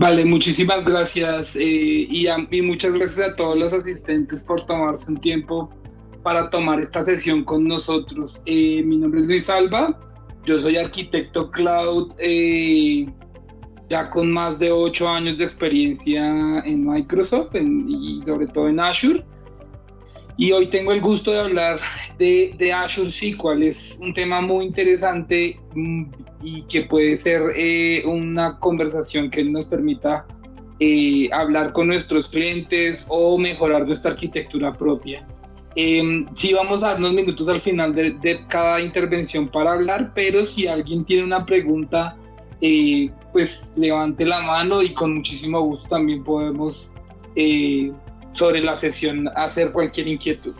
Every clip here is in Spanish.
Vale, muchísimas gracias y muchas gracias a todos los asistentes por tomarse un tiempo para tomar esta sesión con nosotros. Mi nombre es Luis Alba, yo soy arquitecto cloud, ya con más de 8 años de experiencia en Microsoft y sobre todo en Azure. Y hoy tengo el gusto de hablar de Azure SQL. Es un tema muy interesante y que puede ser una conversación que nos permita hablar con nuestros clientes o mejorar nuestra arquitectura propia. Sí, vamos a dar unos minutos al final de cada intervención para hablar, pero si alguien tiene una pregunta, pues levante la mano y con muchísimo gusto también podemos sobre la sesión hacer cualquier inquietud.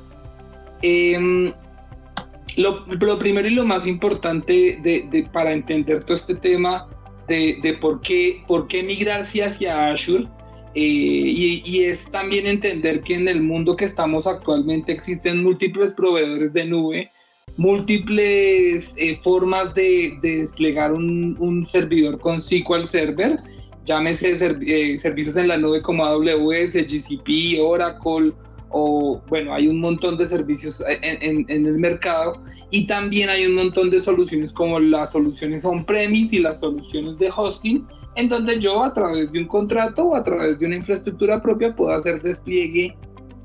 Lo primero y lo más importante para entender todo este tema de por qué migrarse hacia Azure, y es también entender que en el mundo que estamos actualmente existen múltiples proveedores de nube, múltiples formas de desplegar un servidor con SQL Server, llámese servicios en la nube como AWS, GCP, Oracle, o bueno, hay un montón de servicios en el mercado, y también hay un montón de soluciones como las soluciones on-premise y las soluciones de hosting, en donde yo a través de un contrato o a través de una infraestructura propia puedo hacer despliegue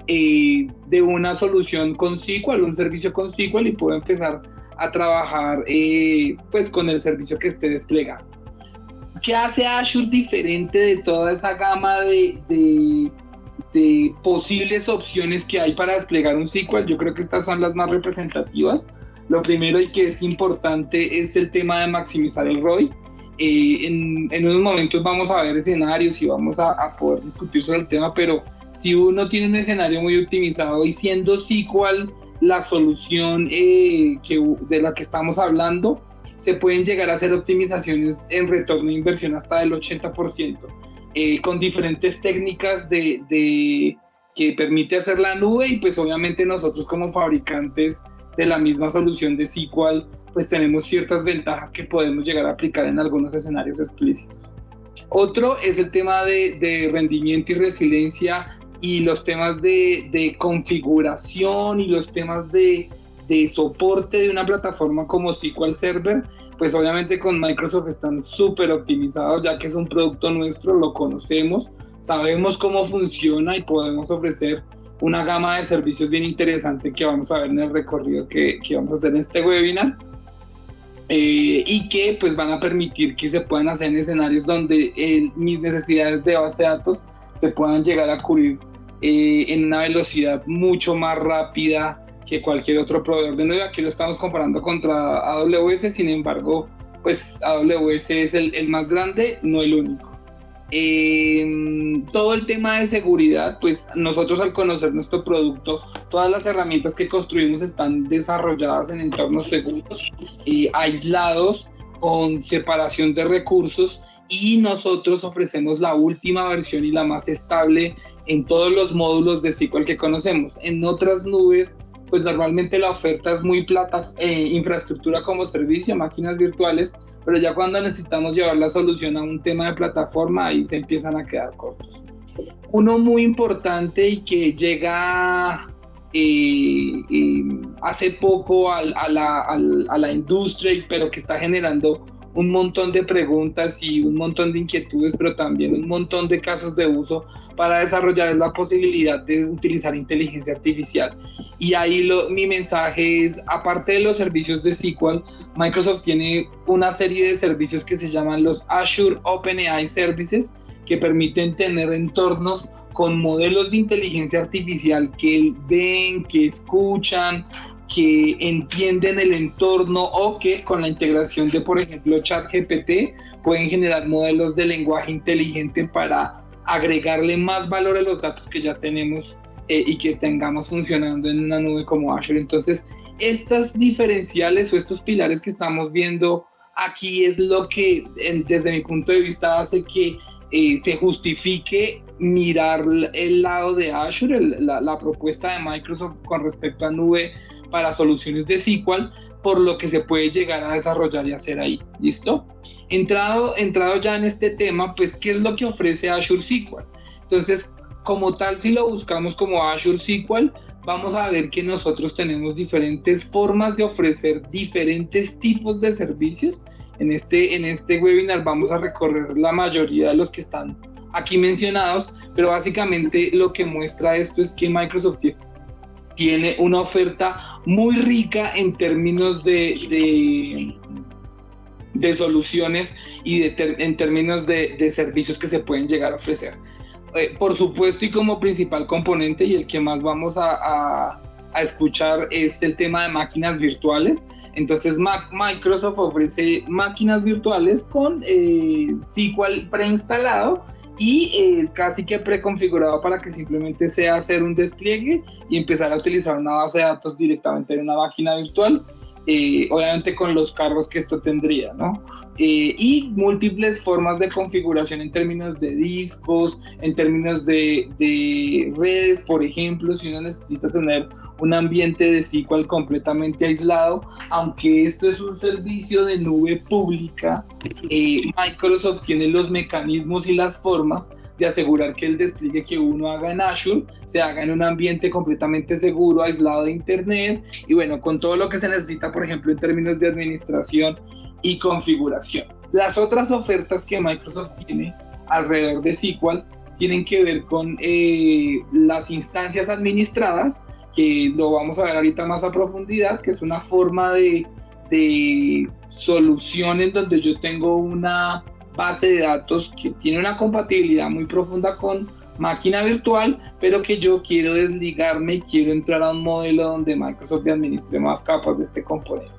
de una solución con SQL, un servicio con SQL, y puedo empezar a trabajar pues con el servicio que esté desplegado. ¿Qué hace Azure diferente de toda esa gama de posibles opciones que hay para desplegar un SQL? Yo creo que estas son las más representativas. Lo primero y que es importante es el tema de maximizar el ROI. En unos momentos vamos a ver escenarios y vamos a poder discutir sobre el tema, pero si uno tiene un escenario muy optimizado y siendo SQL la solución de la que estamos hablando, se pueden llegar a hacer optimizaciones en retorno de inversión hasta del 80%, con diferentes técnicas que permite hacer la nube, y pues obviamente nosotros como fabricantes de la misma solución de SQL, pues tenemos ciertas ventajas que podemos llegar a aplicar en algunos escenarios explícitos. Otro es el tema de rendimiento y resiliencia, y los temas de configuración y los temas de soporte de una plataforma como SQL Server, pues obviamente con Microsoft están súper optimizados, ya que es un producto nuestro, lo conocemos, sabemos cómo funciona y podemos ofrecer una gama de servicios bien interesante que vamos a ver en el recorrido que vamos a hacer en este webinar, y que pues van a permitir que se puedan hacer en escenarios donde mis necesidades de base de datos se puedan llegar a cubrir en una velocidad mucho más rápida que cualquier otro proveedor de nube. Aquí lo estamos comparando contra AWS, sin embargo, pues AWS es el más grande, no el único. Todo el tema de seguridad, pues nosotros al conocer nuestro producto, todas las herramientas que construimos están desarrolladas en entornos seguros, aislados, con separación de recursos, y nosotros ofrecemos la última versión y la más estable en todos los módulos de SQL que conocemos. En otras nubes, pues normalmente la oferta es muy infraestructura como servicio, máquinas virtuales, pero ya cuando necesitamos llevar la solución a un tema de plataforma, ahí se empiezan a quedar cortos. Uno muy importante y que llega hace poco a la industria, pero que está generando un montón de preguntas y un montón de inquietudes, pero también un montón de casos de uso para desarrollar, es la posibilidad de utilizar inteligencia artificial. Y ahí mi mensaje es, aparte de los servicios de SQL, Microsoft tiene una serie de servicios que se llaman los Azure OpenAI Services, que permiten tener entornos con modelos de inteligencia artificial que ven, que escuchan, que entienden el entorno, o que con la integración de, por ejemplo, ChatGPT, pueden generar modelos de lenguaje inteligente para agregarle más valor a los datos que ya tenemos y que tengamos funcionando en una nube como Azure. Entonces, estas diferenciales o estos pilares que estamos viendo aquí es lo que, desde mi punto de vista, hace que se justifique mirar el lado de Azure, la propuesta de Microsoft con respecto a nube para soluciones de SQL, por lo que se puede llegar a desarrollar y hacer ahí. ¿Listo? Entrado ya en este tema, pues, ¿qué es lo que ofrece Azure SQL? Entonces, como tal, si lo buscamos como Azure SQL, vamos a ver que nosotros tenemos diferentes formas de ofrecer diferentes tipos de servicios. En este webinar vamos a recorrer la mayoría de los que están aquí mencionados, pero básicamente lo que muestra esto es que Microsoft tiene una oferta muy rica en términos de soluciones y en términos de servicios que se pueden llegar a ofrecer. Por supuesto, y como principal componente y el que más vamos a escuchar es el tema de máquinas virtuales. Entonces Microsoft ofrece máquinas virtuales con SQL preinstalado y casi que preconfigurado para que simplemente sea hacer un despliegue y empezar a utilizar una base de datos directamente en una máquina virtual, obviamente con los cargos que esto tendría, ¿no? Y múltiples formas de configuración en términos de discos, en términos de redes, por ejemplo, si uno necesita tener un ambiente de SQL completamente aislado, aunque esto es un servicio de nube pública, Microsoft tiene los mecanismos y las formas de asegurar que el despliegue que uno haga en Azure se haga en un ambiente completamente seguro, aislado de internet, y bueno, con todo lo que se necesita, por ejemplo, en términos de administración y configuración. Las otras ofertas que Microsoft tiene alrededor de SQL tienen que ver con las instancias administradas, que lo vamos a ver ahorita más a profundidad, que es una forma de solución en donde yo tengo una base de datos que tiene una compatibilidad muy profunda con máquina virtual, pero que yo quiero desligarme y quiero entrar a un modelo donde Microsoft administre más capas de este componente.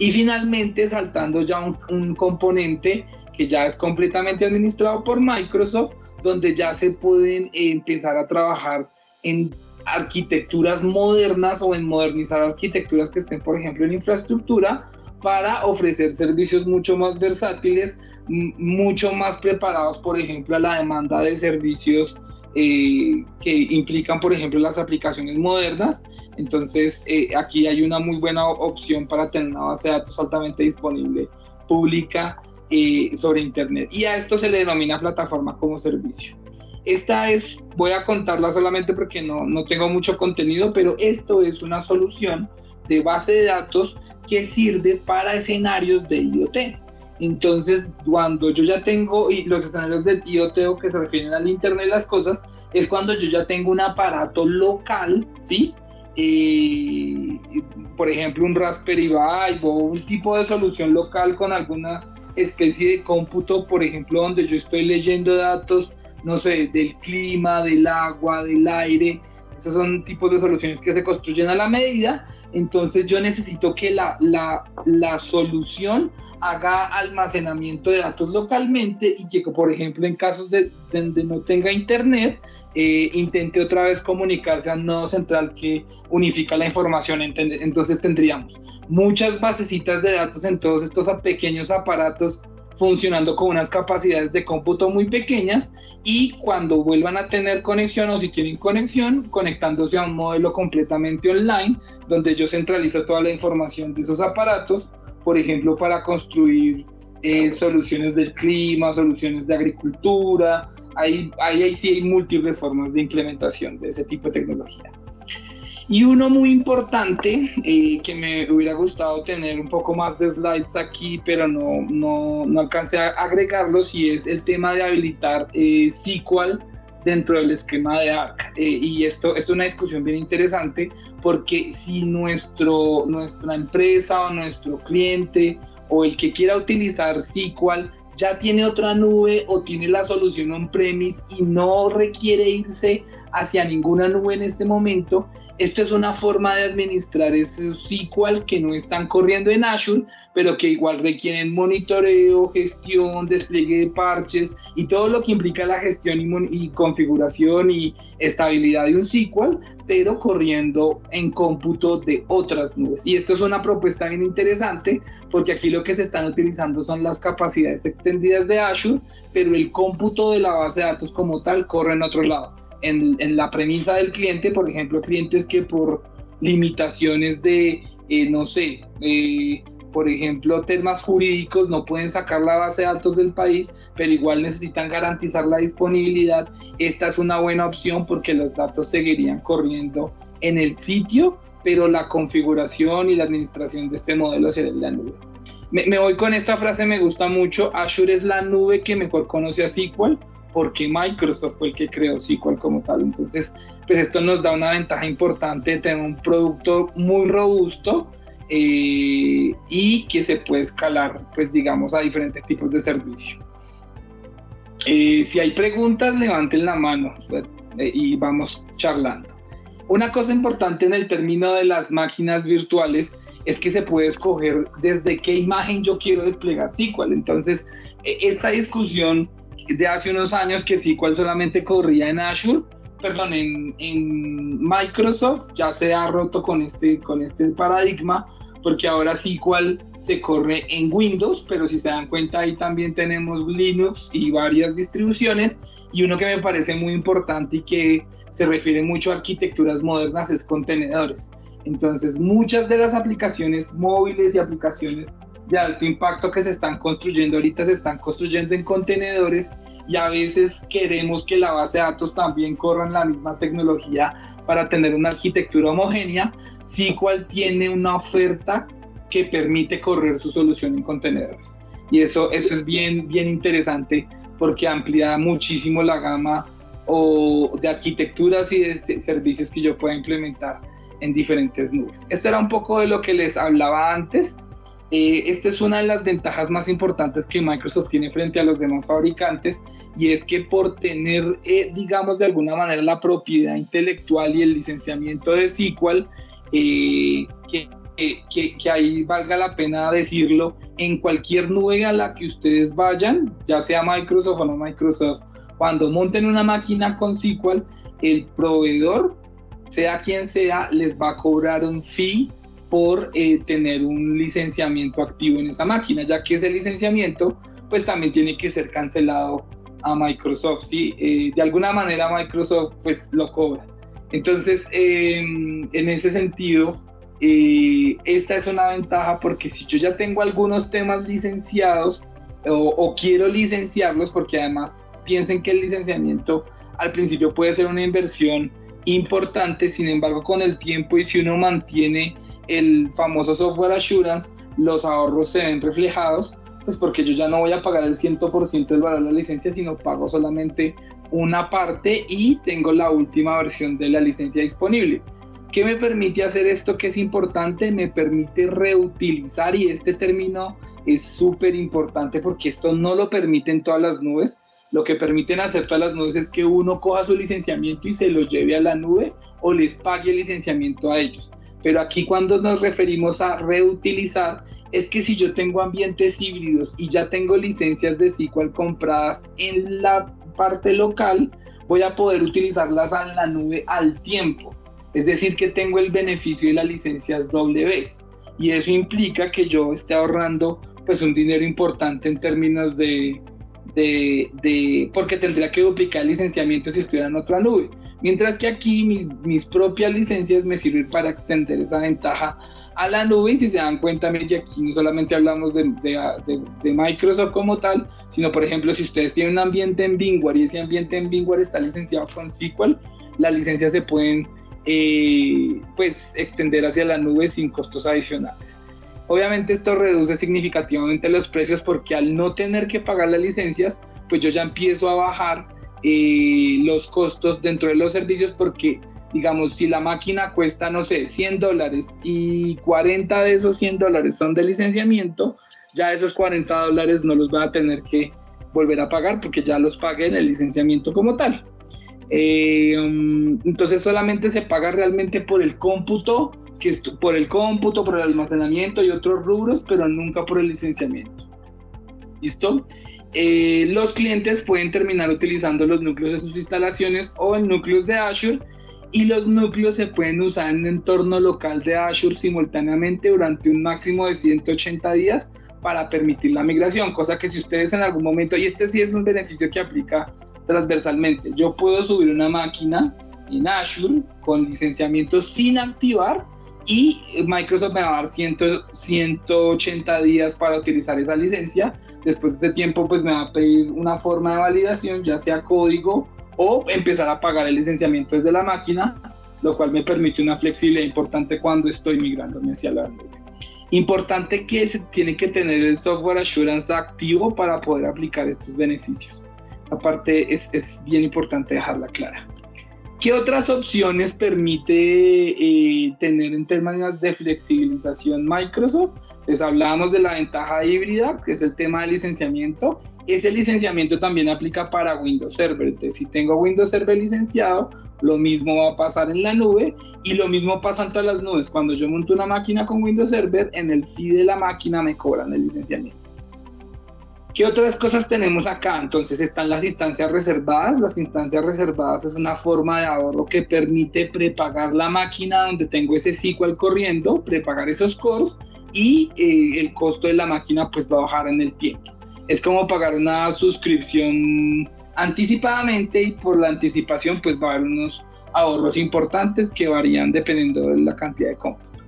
Y finalmente, saltando ya un componente que ya es completamente administrado por Microsoft, donde ya se pueden empezar a trabajar en arquitecturas modernas o en modernizar arquitecturas que estén, por ejemplo, en infraestructura, para ofrecer servicios mucho más versátiles, mucho más preparados, por ejemplo, a la demanda de servicios que implican, por ejemplo, las aplicaciones modernas. Entonces, aquí hay una muy buena opción para tener una base de datos altamente disponible, pública, sobre Internet. Y a esto se le denomina plataforma como servicio. Voy a contarla solamente porque no tengo mucho contenido, pero esto es una solución de base de datos que sirve para escenarios de IoT. Entonces, cuando yo ya tengo, y los escenarios de IoT o que se refieren al Internet de las cosas, es cuando yo ya tengo un aparato local, ¿sí? Por ejemplo, un Raspberry Pi o un tipo de solución local con alguna especie de cómputo, por ejemplo, donde yo estoy leyendo datos, no sé, del clima, del agua, del aire. Esos son tipos de soluciones que se construyen a la medida. Entonces yo necesito que la solución haga almacenamiento de datos localmente y que, por ejemplo, en casos donde no tenga internet, intente otra vez comunicarse al nodo central que unifica la información. Entonces tendríamos muchas basecitas de datos en todos estos pequeños aparatos funcionando con unas capacidades de cómputo muy pequeñas, y cuando vuelvan a tener conexión, o si tienen conexión, conectándose a un modelo completamente online, donde yo centralizo toda la información de esos aparatos, por ejemplo, para construir soluciones del clima, soluciones de agricultura. Ahí sí hay múltiples formas de implementación de ese tipo de tecnología. Y uno muy importante, que me hubiera gustado tener un poco más de slides aquí, pero no alcancé a agregarlos, y es el tema de habilitar SQL dentro del esquema de Arc. Y esto es una discusión bien interesante, porque si nuestra empresa o nuestro cliente o el que quiera utilizar SQL ya tiene otra nube o tiene la solución on-premise y no requiere irse hacia ninguna nube en este momento, esto es una forma de administrar ese SQL que no están corriendo en Azure, pero que igual requieren monitoreo, gestión, despliegue de parches y todo lo que implica la gestión y configuración y estabilidad de un SQL, pero corriendo en cómputo de otras nubes. Y esto es una propuesta bien interesante, porque aquí lo que se están utilizando son las capacidades extendidas de Azure, pero el cómputo de la base de datos como tal corre en otro lado. En la premisa del cliente, por ejemplo, clientes que por limitaciones de, por ejemplo, temas jurídicos, no pueden sacar la base de datos del país, pero igual necesitan garantizar la disponibilidad. Esta es una buena opción porque los datos seguirían corriendo en el sitio, pero la configuración y la administración de este modelo será en la nube. Me voy con esta frase, me gusta mucho: Azure es la nube que mejor conoce a SQL, porque Microsoft fue el que creó SQL como tal. Entonces, pues esto nos da una ventaja importante de tener un producto muy robusto y que se puede escalar, pues digamos, a diferentes tipos de servicio. Si hay preguntas, levanten la mano y vamos charlando. Una cosa importante en el término de las máquinas virtuales es que se puede escoger desde qué imagen yo quiero desplegar SQL. Entonces, esta discusión de hace unos años que SQL solamente corría en Azure, en Microsoft, ya se ha roto con este paradigma, porque ahora SQL se corre en Windows, pero si se dan cuenta ahí también tenemos Linux y varias distribuciones, y uno que me parece muy importante y que se refiere mucho a arquitecturas modernas es contenedores. Entonces, muchas de las aplicaciones móviles y aplicaciones de alto impacto que se están construyendo ahorita se están construyendo en contenedores, y a veces queremos que la base de datos también corra en la misma tecnología para tener una arquitectura homogénea. SQL tiene una oferta que permite correr su solución en contenedores, y eso es bien interesante porque amplía muchísimo la gama de arquitecturas y de servicios que yo pueda implementar en diferentes nubes. Esto era un poco de lo que les hablaba antes. Esta es una de las ventajas más importantes que Microsoft tiene frente a los demás fabricantes, y es que por tener, digamos, de alguna manera la propiedad intelectual y el licenciamiento de SQL, que ahí valga la pena decirlo, en cualquier nube a la que ustedes vayan, ya sea Microsoft o no Microsoft, cuando monten una máquina con SQL, el proveedor, sea quien sea, les va a cobrar un fee por tener un licenciamiento activo en esa máquina, ya que ese licenciamiento pues también tiene que ser cancelado a Microsoft, ¿sí? De alguna manera Microsoft pues lo cobra. Entonces, en ese sentido, esta es una ventaja, porque si yo ya tengo algunos temas licenciados o quiero licenciarlos, porque además piensen que el licenciamiento al principio puede ser una inversión importante, sin embargo con el tiempo y si uno mantiene el famoso software assurance, los ahorros se ven reflejados, pues porque yo ya no voy a pagar el 100% del valor de la licencia, sino pago solamente una parte y tengo la última versión de la licencia disponible. ¿Qué me permite hacer esto que es importante? Me permite reutilizar, y este término es súper importante porque esto no lo permiten todas las nubes. Lo que permiten hacer todas las nubes es que uno coja su licenciamiento y se los lleve a la nube o les pague el licenciamiento a ellos. Pero aquí, cuando nos referimos a reutilizar, es que si yo tengo ambientes híbridos y ya tengo licencias de SQL compradas en la parte local, voy a poder utilizarlas en la nube al tiempo. Es decir, que tengo el beneficio de las licencias doble vez, y eso implica que yo esté ahorrando pues un dinero importante en términos porque tendría que duplicar el licenciamiento si estuviera en otra nube. Mientras que aquí mis propias licencias me sirven para extender esa ventaja a la nube, y si se dan cuenta, aquí no solamente hablamos de Microsoft como tal, sino por ejemplo, si ustedes tienen un ambiente en VMware y ese ambiente en VMware está licenciado con SQL, las licencias se pueden pues extender hacia la nube sin costos adicionales. Obviamente esto reduce significativamente los precios, porque al no tener que pagar las licencias, pues yo ya empiezo a bajar los costos dentro de los servicios, porque digamos, si la máquina cuesta, no sé, $100 y 40 de esos $100 son de licenciamiento, ya esos $40 no los voy a tener que volver a pagar porque ya los pagué en el licenciamiento como tal. Entonces solamente se paga realmente por el cómputo, por el almacenamiento y otros rubros, pero nunca por el licenciamiento. ¿Listo? Los clientes pueden terminar utilizando los núcleos de sus instalaciones o en núcleos de Azure, y los núcleos se pueden usar en un entorno local de Azure simultáneamente durante un máximo de 180 días para permitir la migración, cosa que si ustedes en algún momento, y este sí es un beneficio que aplica transversalmente, yo puedo subir una máquina en Azure con licenciamiento sin activar y Microsoft me va a dar 180 días para utilizar esa licencia. Después de ese tiempo pues me va a pedir una forma de validación, ya sea código o empezar a pagar el licenciamiento desde la máquina, lo cual me permite una flexibilidad importante cuando estoy migrándome hacia la nube. Importante que se tiene que tener el software assurance activo para poder aplicar estos beneficios. Esa parte es bien importante dejarla clara. ¿Qué otras opciones permite tener en términos de flexibilización Microsoft? Entonces hablábamos de la ventaja híbrida, que es el tema del licenciamiento. Ese licenciamiento también aplica para Windows Server. Entonces, si tengo Windows Server licenciado, lo mismo va a pasar en la nube, y lo mismo pasa en todas las nubes. Cuando yo monto una máquina con Windows Server, en el fee de la máquina me cobran el licenciamiento. ¿Qué otras cosas tenemos acá? Entonces están las instancias reservadas. Las instancias reservadas es una forma de ahorro que permite prepagar la máquina donde tengo ese SQL corriendo, prepagar esos cores, y el costo de la máquina pues va a bajar en el tiempo. Es como pagar una suscripción anticipadamente, y por la anticipación pues va a haber unos ahorros importantes que varían dependiendo de la cantidad de cómputo.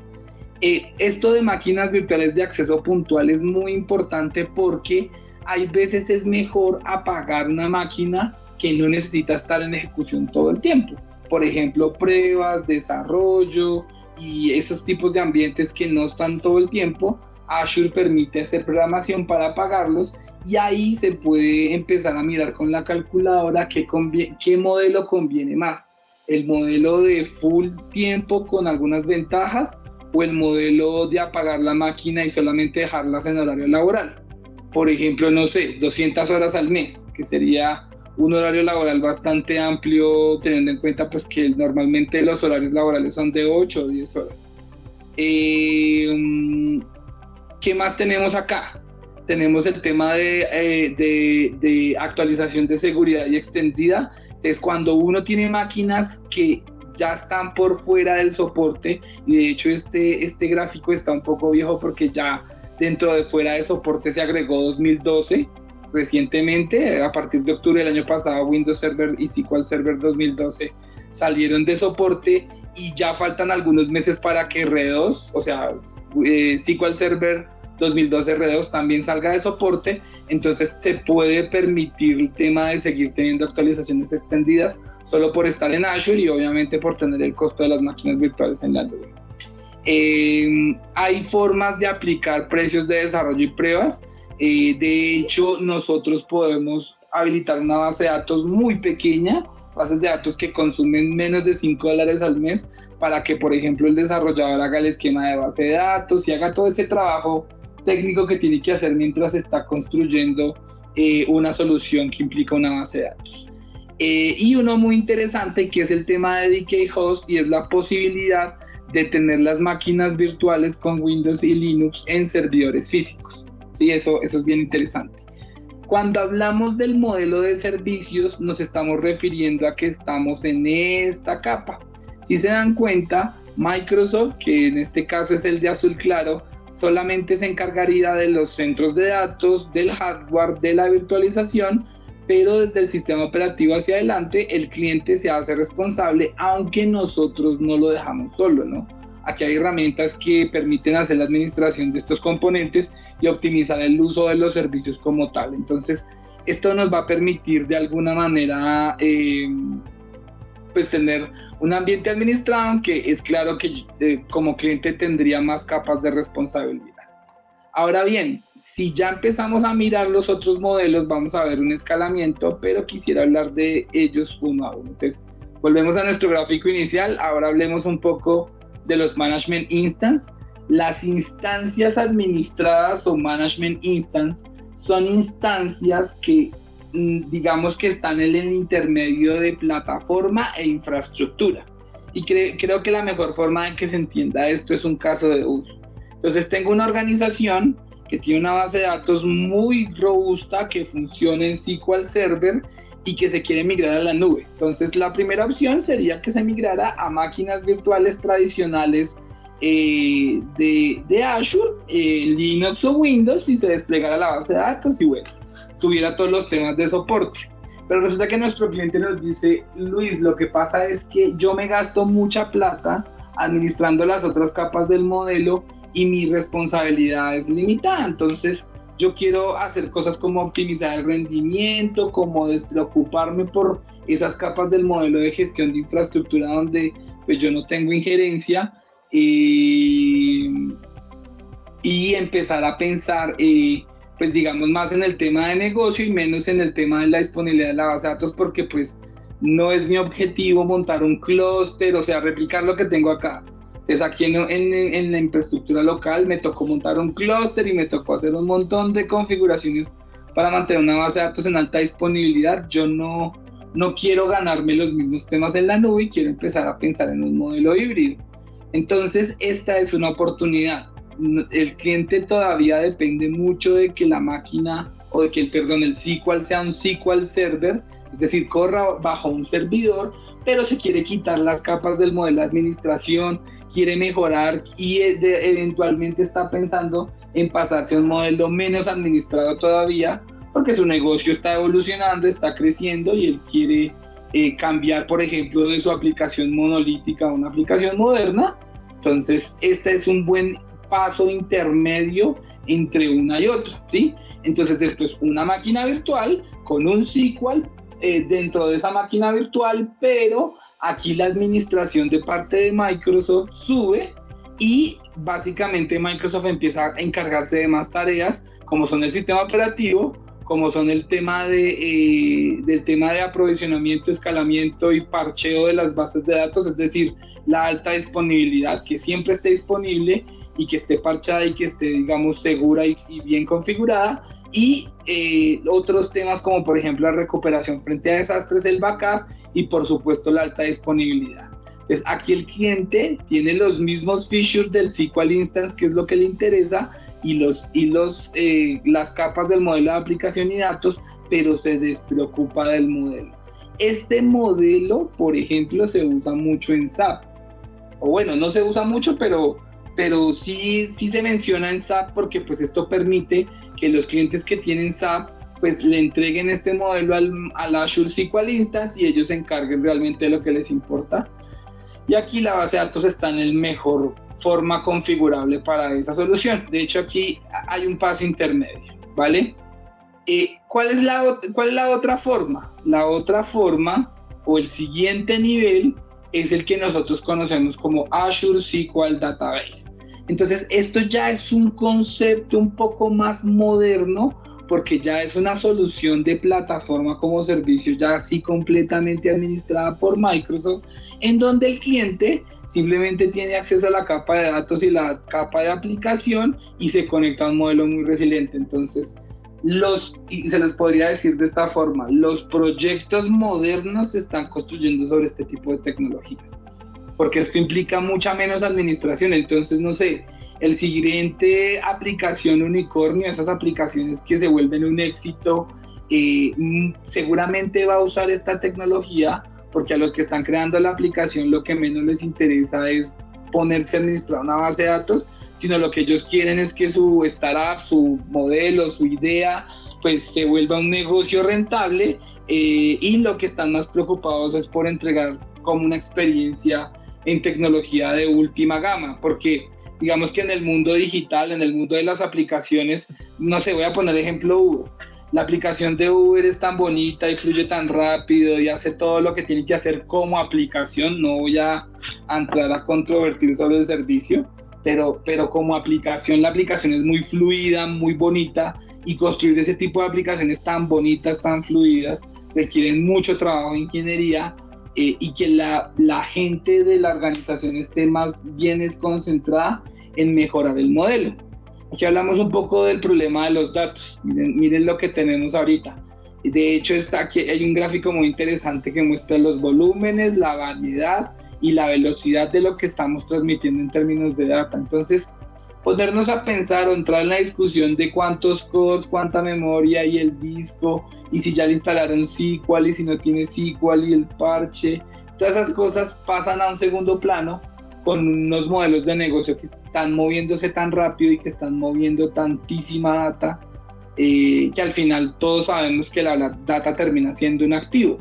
Esto de máquinas virtuales de acceso puntual es muy importante porque hay veces es mejor apagar una máquina que no necesita estar en ejecución todo el tiempo. Por ejemplo, pruebas, desarrollo y esos tipos de ambientes que no están todo el tiempo. Azure permite hacer programación para apagarlos, y ahí se puede empezar a mirar con la calculadora qué modelo conviene más. El modelo de full tiempo con algunas ventajas, o el modelo de apagar la máquina y solamente dejarlas en horario laboral. Por ejemplo, no sé, 200 horas al mes, que sería un horario laboral bastante amplio, teniendo en cuenta pues que normalmente los horarios laborales son de 8 o 10 horas. ¿Qué más tenemos acá? Tenemos el tema de actualización de seguridad y extendida. Entonces, cuando uno tiene máquinas que ya están por fuera del soporte, y de hecho este gráfico está un poco viejo porque ya dentro de fuera de soporte se agregó 2012 recientemente. A partir de octubre del año pasado, Windows Server y SQL Server 2012 salieron de soporte, y ya faltan algunos meses para que R2, o sea, SQL Server 2012 R2 también salga de soporte. Entonces se puede permitir el tema de seguir teniendo actualizaciones extendidas solo por estar en Azure, y obviamente por tener el costo de las máquinas virtuales en la nube. Hay formas de aplicar precios de desarrollo y pruebas. De hecho, nosotros podemos habilitar una base de datos muy pequeña, bases de datos que consumen menos de $5 al mes, para que, por ejemplo, el desarrollador haga el esquema de base de datos y haga todo ese trabajo técnico que tiene que hacer mientras está construyendo una solución que implica una base de datos. Y uno muy interesante, que es el tema de DK Host, y es la posibilidad de tener las máquinas virtuales con Windows y Linux en servidores físicos. Sí, eso es bien interesante. Cuando hablamos del modelo de servicios, nos estamos refiriendo a que estamos en esta capa. Si se dan cuenta, Microsoft, que en este caso es el de azul claro, solamente se encargaría de los centros de datos, del hardware, de la virtualización, pero desde el sistema operativo hacia adelante el cliente se hace responsable, aunque nosotros no lo dejamos solo, ¿no? Aquí hay herramientas que permiten hacer la administración de estos componentes y optimizar el uso de los servicios como tal. Entonces, esto nos va a permitir de alguna manera pues tener un ambiente administrado, aunque es claro que como cliente tendría más capas de responsabilidad. Ahora bien, si ya empezamos a mirar los otros modelos, vamos a ver un escalamiento, pero quisiera hablar de ellos uno a uno. Entonces, volvemos a nuestro gráfico inicial. Ahora hablemos un poco de los Management Instance. Las instancias administradas o Management Instance son instancias que digamos que están en el intermedio de plataforma e infraestructura. Y creo que la mejor forma de que se entienda esto es un caso de uso. Entonces tengo una organización que tiene una base de datos muy robusta que funciona en SQL Server y que se quiere migrar a la nube. Entonces la primera opción sería que se migrara a máquinas virtuales tradicionales de Azure, Linux o Windows, y se desplegara la base de datos y bueno, tuviera todos los temas de soporte. Pero resulta que nuestro cliente nos dice: Luis, lo que pasa es que yo me gasto mucha plata administrando las otras capas del modelo y mi responsabilidad es limitada. Entonces, yo quiero hacer cosas como optimizar el rendimiento, como despreocuparme por esas capas del modelo de gestión de infraestructura donde pues yo no tengo injerencia, y empezar a pensar, pues digamos, más en el tema de negocio y menos en el tema de la disponibilidad de la base de datos, porque pues no es mi objetivo montar un clúster, o sea, replicar lo que tengo acá. Entonces aquí en la infraestructura local me tocó montar un clúster y me tocó hacer un montón de configuraciones para mantener una base de datos en alta disponibilidad. Yo no quiero ganarme los mismos temas en la nube y quiero empezar a pensar en un modelo híbrido. Entonces esta es una oportunidad. El cliente todavía depende mucho de que la máquina, o de que el SQL sea un SQL server, es decir, corra bajo un servidor, pero se quiere quitar las capas del modelo de administración, quiere mejorar y eventualmente está pensando en pasarse a un modelo menos administrado todavía, porque su negocio está evolucionando, está creciendo y él quiere cambiar, por ejemplo, de su aplicación monolítica a una aplicación moderna. Entonces, este es un buen paso intermedio entre una y otra, ¿sí? Entonces, esto es una máquina virtual con un SQL dentro de esa máquina virtual, pero aquí la administración de parte de Microsoft sube y básicamente Microsoft empieza a encargarse de más tareas, como son el sistema operativo, como son el tema del tema de aprovisionamiento, escalamiento y parcheo de las bases de datos, es decir, la alta disponibilidad, que siempre esté disponible y que esté parchada y que esté, digamos, segura y bien configurada, y otros temas como por ejemplo la recuperación frente a desastres, el backup y por supuesto la alta disponibilidad. Entonces aquí el cliente tiene los mismos features del SQL Instance, que es lo que le interesa, y las capas del modelo de aplicación y datos, pero se despreocupa del modelo. Este modelo, por ejemplo, se usa mucho en SAP, o bueno, no se usa mucho, pero sí se menciona en SAP, porque pues esto permite que los clientes que tienen SAP pues le entreguen este modelo al Azure SQL Instance y ellos se encarguen realmente de lo que les importa. Y aquí la base de datos está en el mejor forma configurable para esa solución. De hecho, aquí hay un paso intermedio, ¿vale? ¿Cuál es la otra forma? La otra forma, o el siguiente nivel, es el que nosotros conocemos como Azure SQL Database. Entonces, esto ya es un concepto un poco más moderno, porque ya es una solución de plataforma como servicio, ya así completamente administrada por Microsoft, en donde el cliente simplemente tiene acceso a la capa de datos y la capa de aplicación y se conecta a un modelo muy resiliente. Entonces, y se les podría decir de esta forma, los proyectos modernos se están construyendo sobre este tipo de tecnologías, porque esto implica mucha menos administración. Entonces, no sé, el siguiente aplicación unicornio, esas aplicaciones que se vuelven un éxito, seguramente va a usar esta tecnología, porque a los que están creando la aplicación lo que menos les interesa es ponerse a administrar una base de datos, sino lo que ellos quieren es que su startup, su modelo, su idea, pues se vuelva un negocio rentable, y lo que están más preocupados es por entregar como una experiencia en tecnología de última gama, porque digamos que en el mundo digital, en el mundo de las aplicaciones, no sé, voy a poner ejemplo Uber. La aplicación de Uber es tan bonita y fluye tan rápido y hace todo lo que tiene que hacer como aplicación. No voy a entrar a controvertir sobre el servicio, pero como aplicación, la aplicación es muy fluida, muy bonita, y construir ese tipo de aplicaciones tan bonitas, tan fluidas, requieren mucho trabajo de ingeniería, y que la gente de la organización esté más bien concentrada en mejorar el modelo. Aquí hablamos un poco del problema de los datos. Miren lo que tenemos ahorita. De hecho, aquí hay un gráfico muy interesante que muestra los volúmenes, la variedad y la velocidad de lo que estamos transmitiendo en términos de data. Entonces, ponernos a pensar o entrar en la discusión de cuántos cores, cuánta memoria y el disco, y si ya le instalaron SQL y si no tiene SQL y el parche, todas esas cosas pasan a un segundo plano con unos modelos de negocio que están moviéndose tan rápido y que están moviendo tantísima data, que al final todos sabemos que la data termina siendo un activo.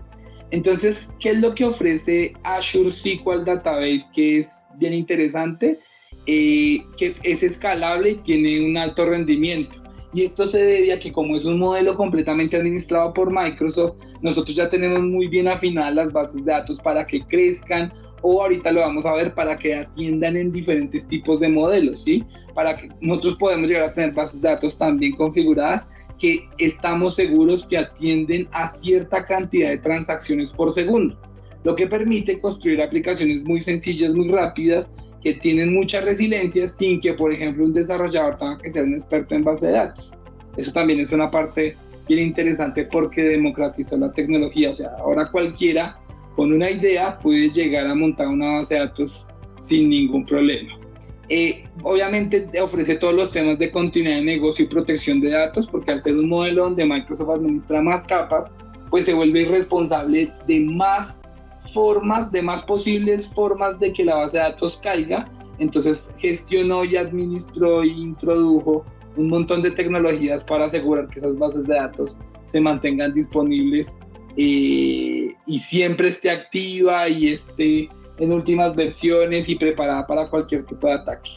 Entonces, ¿qué es lo que ofrece Azure SQL Database, que es bien interesante, que es escalable y tiene un alto rendimiento. Y esto se debe a que como es un modelo completamente administrado por Microsoft, nosotros ya tenemos muy bien afinadas las bases de datos para que crezcan, o ahorita lo vamos a ver, para que atiendan en diferentes tipos de modelos, ¿sí? Para que nosotros podemos llegar a tener bases de datos tan bien configuradas que estamos seguros que atienden a cierta cantidad de transacciones por segundo, lo que permite construir aplicaciones muy sencillas, muy rápidas, que tienen mucha resiliencia sin que, por ejemplo, un desarrollador tenga que ser un experto en base de datos. Eso también es una parte bien interesante porque democratizó la tecnología. O sea, ahora cualquiera con una idea puede llegar a montar una base de datos sin ningún problema. Obviamente ofrece todos los temas de continuidad de negocio y protección de datos, porque al ser un modelo donde Microsoft administra más capas, pues se vuelve responsable de más formas, de más posibles formas de que la base de datos caiga. Entonces gestionó y administró e introdujo un montón de tecnologías para asegurar que esas bases de datos se mantengan disponibles y siempre esté activa y esté en últimas versiones y preparada para cualquier tipo de ataque.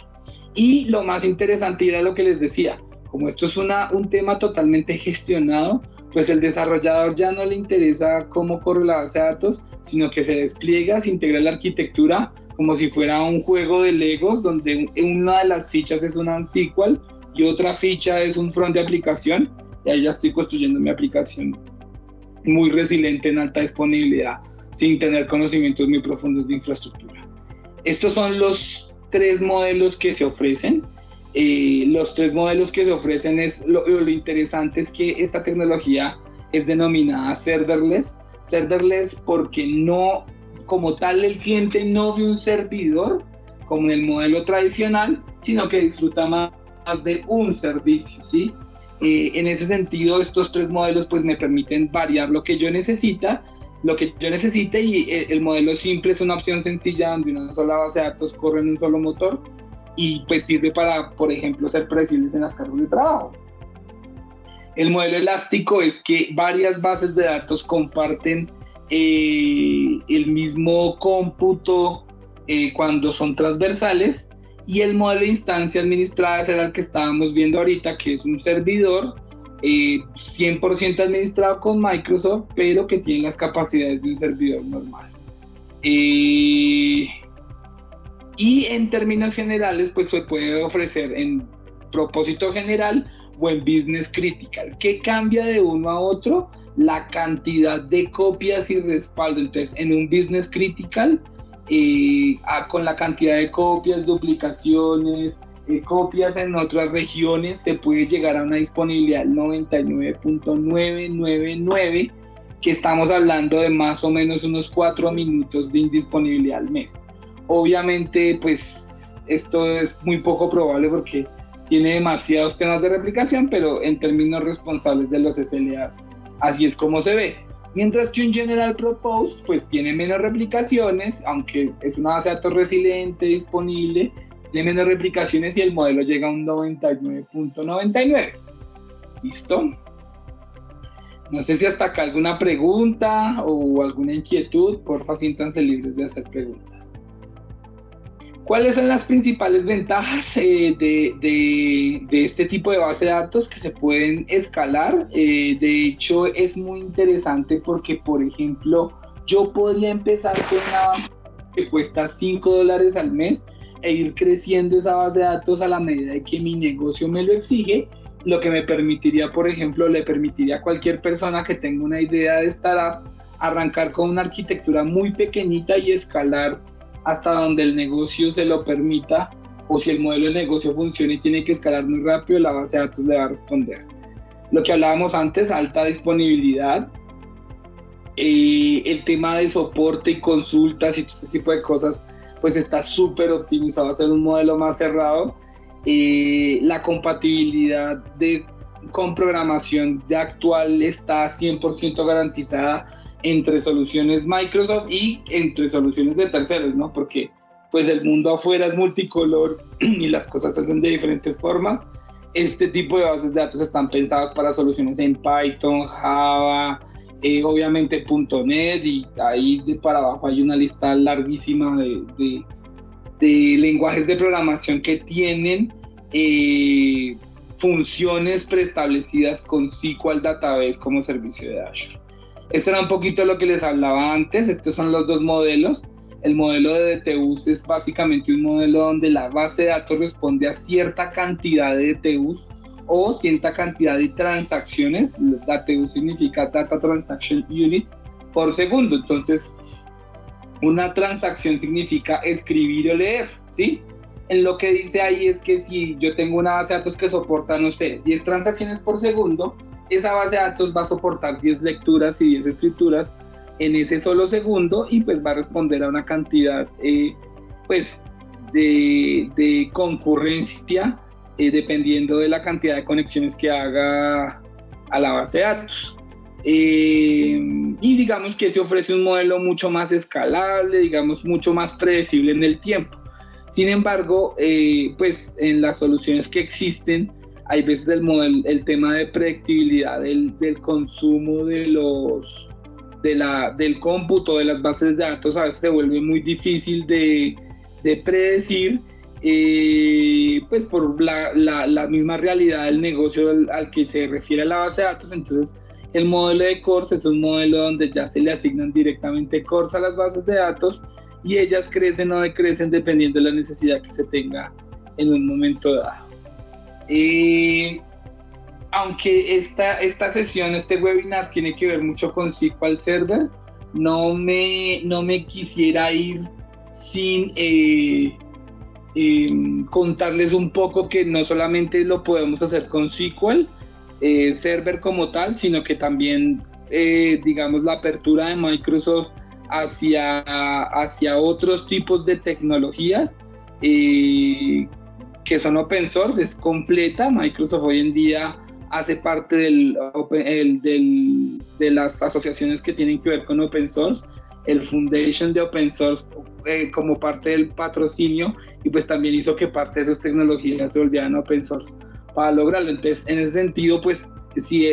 Y lo más interesante era lo que les decía, como esto es un tema totalmente gestionado, pues el desarrollador ya no le interesa cómo corre la base de datos, sino que se despliega, se integra la arquitectura como si fuera un juego de Legos, donde una de las fichas es un SQL y otra ficha es un front de aplicación, y ahí ya estoy construyendo mi aplicación muy resiliente en alta disponibilidad, sin tener conocimientos muy profundos de infraestructura. Estos son los 3 modelos que se ofrecen. Los 3 modelos que se ofrecen lo interesante es que esta tecnología es denominada serverless. Serverless porque no, como tal, el cliente no ve un servidor como en el modelo tradicional, sino que disfruta más de un servicio, ¿sí? En ese sentido, estos 3 modelos pues me permiten variar lo que yo necesite, y el modelo simple es una opción sencilla donde una sola base de datos corre en un solo motor y pues sirve para, por ejemplo, ser predecibles en las cargas de trabajo. El modelo elástico es que varias bases de datos comparten el mismo cómputo cuando son transversales, y el modelo de instancia administrada era el que estábamos viendo ahorita, que es un servidor 100% administrado con Microsoft, pero que tiene las capacidades de un servidor normal. Y en términos generales, pues se puede ofrecer en propósito general o en business critical. ¿Qué cambia de uno a otro? La cantidad de copias y respaldo. Entonces, en un business critical, con la cantidad de copias, duplicaciones, copias en otras regiones, se puede llegar a una disponibilidad del 99.999, que estamos hablando de más o menos unos 4 minutos de indisponibilidad al mes. Obviamente, pues esto es muy poco probable porque tiene demasiados temas de replicación, pero en términos responsables de los SLAs, así es como se ve. Mientras que un General Purpose pues tiene menos replicaciones, aunque es una base de datos resiliente, disponible, tiene menos replicaciones y el modelo llega a un 99.99. ¿Listo? No sé si hasta acá alguna pregunta o alguna inquietud, porfa, siéntanse libres de hacer preguntas. ¿Cuáles son las principales ventajas de este tipo de base de datos? Que se pueden escalar. De hecho, es muy interesante porque, por ejemplo, yo podría empezar con una que cuesta $5 al mes e ir creciendo esa base de datos a la medida de que mi negocio me lo exige, lo que me permitiría, por ejemplo, le permitiría a cualquier persona que tenga una idea de startup arrancar con una arquitectura muy pequeñita y escalar hasta donde el negocio se lo permita, o si el modelo de negocio funciona y tiene que escalar muy rápido, la base de datos le va a responder. Lo que hablábamos antes, alta disponibilidad, el tema de soporte y consultas y todo este tipo de cosas, pues está súper optimizado a ser un modelo más cerrado. La compatibilidad con programación de actual está 100% garantizada entre soluciones Microsoft y entre soluciones de terceros, ¿no? Porque pues el mundo afuera es multicolor y las cosas se hacen de diferentes formas. Este tipo de bases de datos están pensadas para soluciones en Python, Java, obviamente .NET, y ahí de para abajo hay una lista larguísima de de lenguajes de programación que tienen funciones preestablecidas con SQL Database como servicio de Azure. Esto era un poquito lo que les hablaba antes. Estos son los dos modelos. El modelo de DTUs es básicamente un modelo donde la base de datos responde a cierta cantidad de DTUs o cierta cantidad de transacciones. DTU significa Data Transaction Unit por segundo. Entonces, una transacción significa escribir o leer, ¿sí? En lo que dice ahí es que si yo tengo una base de datos que soporta, no sé, 10 transacciones por segundo, esa base de datos va a soportar 10 lecturas y 10 escrituras en ese solo segundo y pues va a responder a una cantidad pues de concurrencia dependiendo de la cantidad de conexiones que haga a la base de datos. Y digamos que se ofrece un modelo mucho más escalable, digamos mucho más predecible en el tiempo. Sin embargo, pues en las soluciones que existen, hay veces el tema de predictibilidad del consumo del cómputo de las bases de datos a veces se vuelve muy difícil de predecir, pues por la misma realidad del negocio al que se refiere la base de datos. Entonces, el modelo de cores es un modelo donde ya se le asignan directamente cores a las bases de datos y ellas crecen o decrecen dependiendo de la necesidad que se tenga en un momento dado. Aunque esta sesión, este webinar tiene que ver mucho con SQL Server, no me quisiera ir sin contarles un poco que no solamente lo podemos hacer con SQL Server como tal, sino que también, digamos, la apertura de Microsoft hacia otros tipos de tecnologías que son open source es completa. Microsoft hoy en día hace parte de las asociaciones que tienen que ver con open source, el Foundation de Open Source como parte del patrocinio, y pues también hizo que parte de sus tecnologías se volvieran open source para lograrlo. Entonces, en ese sentido, pues si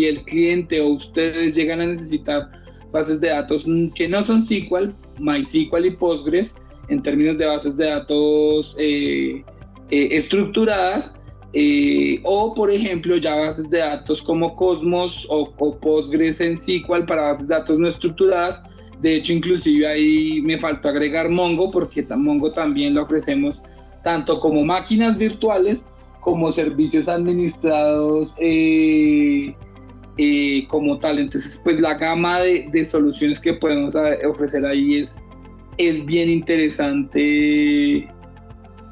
el cliente o ustedes llegan a necesitar bases de datos que no son SQL, MySQL y Postgres, en términos de bases de datos estructuradas, o por ejemplo ya bases de datos como Cosmos o Postgres en SQL para bases de datos no estructuradas. De hecho, inclusive ahí me faltó agregar Mongo, porque Mongo también lo ofrecemos tanto como máquinas virtuales como servicios administrados como tal. Entonces, pues la gama de soluciones que podemos ofrecer ahí es bien interesante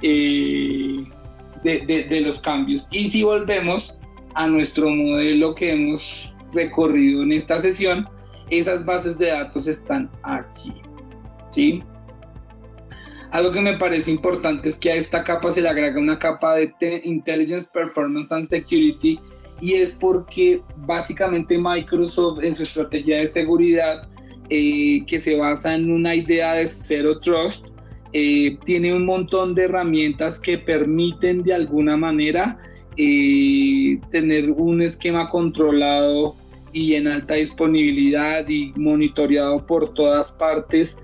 de los cambios. Y si volvemos a nuestro modelo que hemos recorrido en esta sesión, esas bases de datos están aquí, ¿sí? Algo que me parece importante es que a esta capa se le agrega una capa de Intelligence, Performance and Security, y es porque básicamente Microsoft en su estrategia de seguridad, que se basa en una idea de Zero Trust, tiene un montón de herramientas que permiten de alguna manera tener un esquema controlado y en alta disponibilidad y monitoreado por todas partes,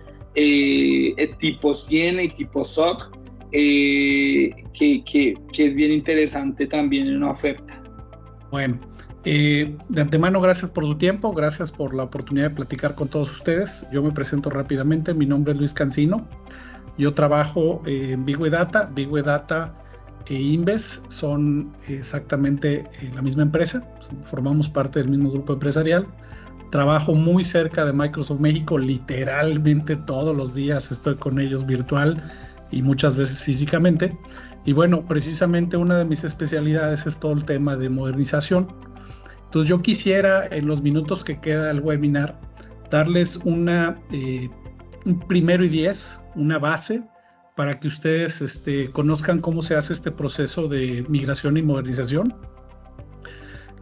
tipo 100 y tipo SOC, que es bien interesante también en una oferta. Bueno, de antemano, gracias por tu tiempo, gracias por la oportunidad de platicar con todos ustedes. Yo me presento rápidamente, mi nombre es Luis Cancino, yo trabajo en Bigway Data. Bigway Data e Inves son exactamente la misma empresa, formamos parte del mismo grupo empresarial. Trabajo muy cerca de Microsoft México, literalmente todos los días estoy con ellos virtual y muchas veces físicamente. Y bueno, precisamente una de mis especialidades es todo el tema de modernización. Entonces yo quisiera, en los minutos que queda del webinar, darles un primero y 10, una base, para que ustedes conozcan cómo se hace este proceso de migración y modernización,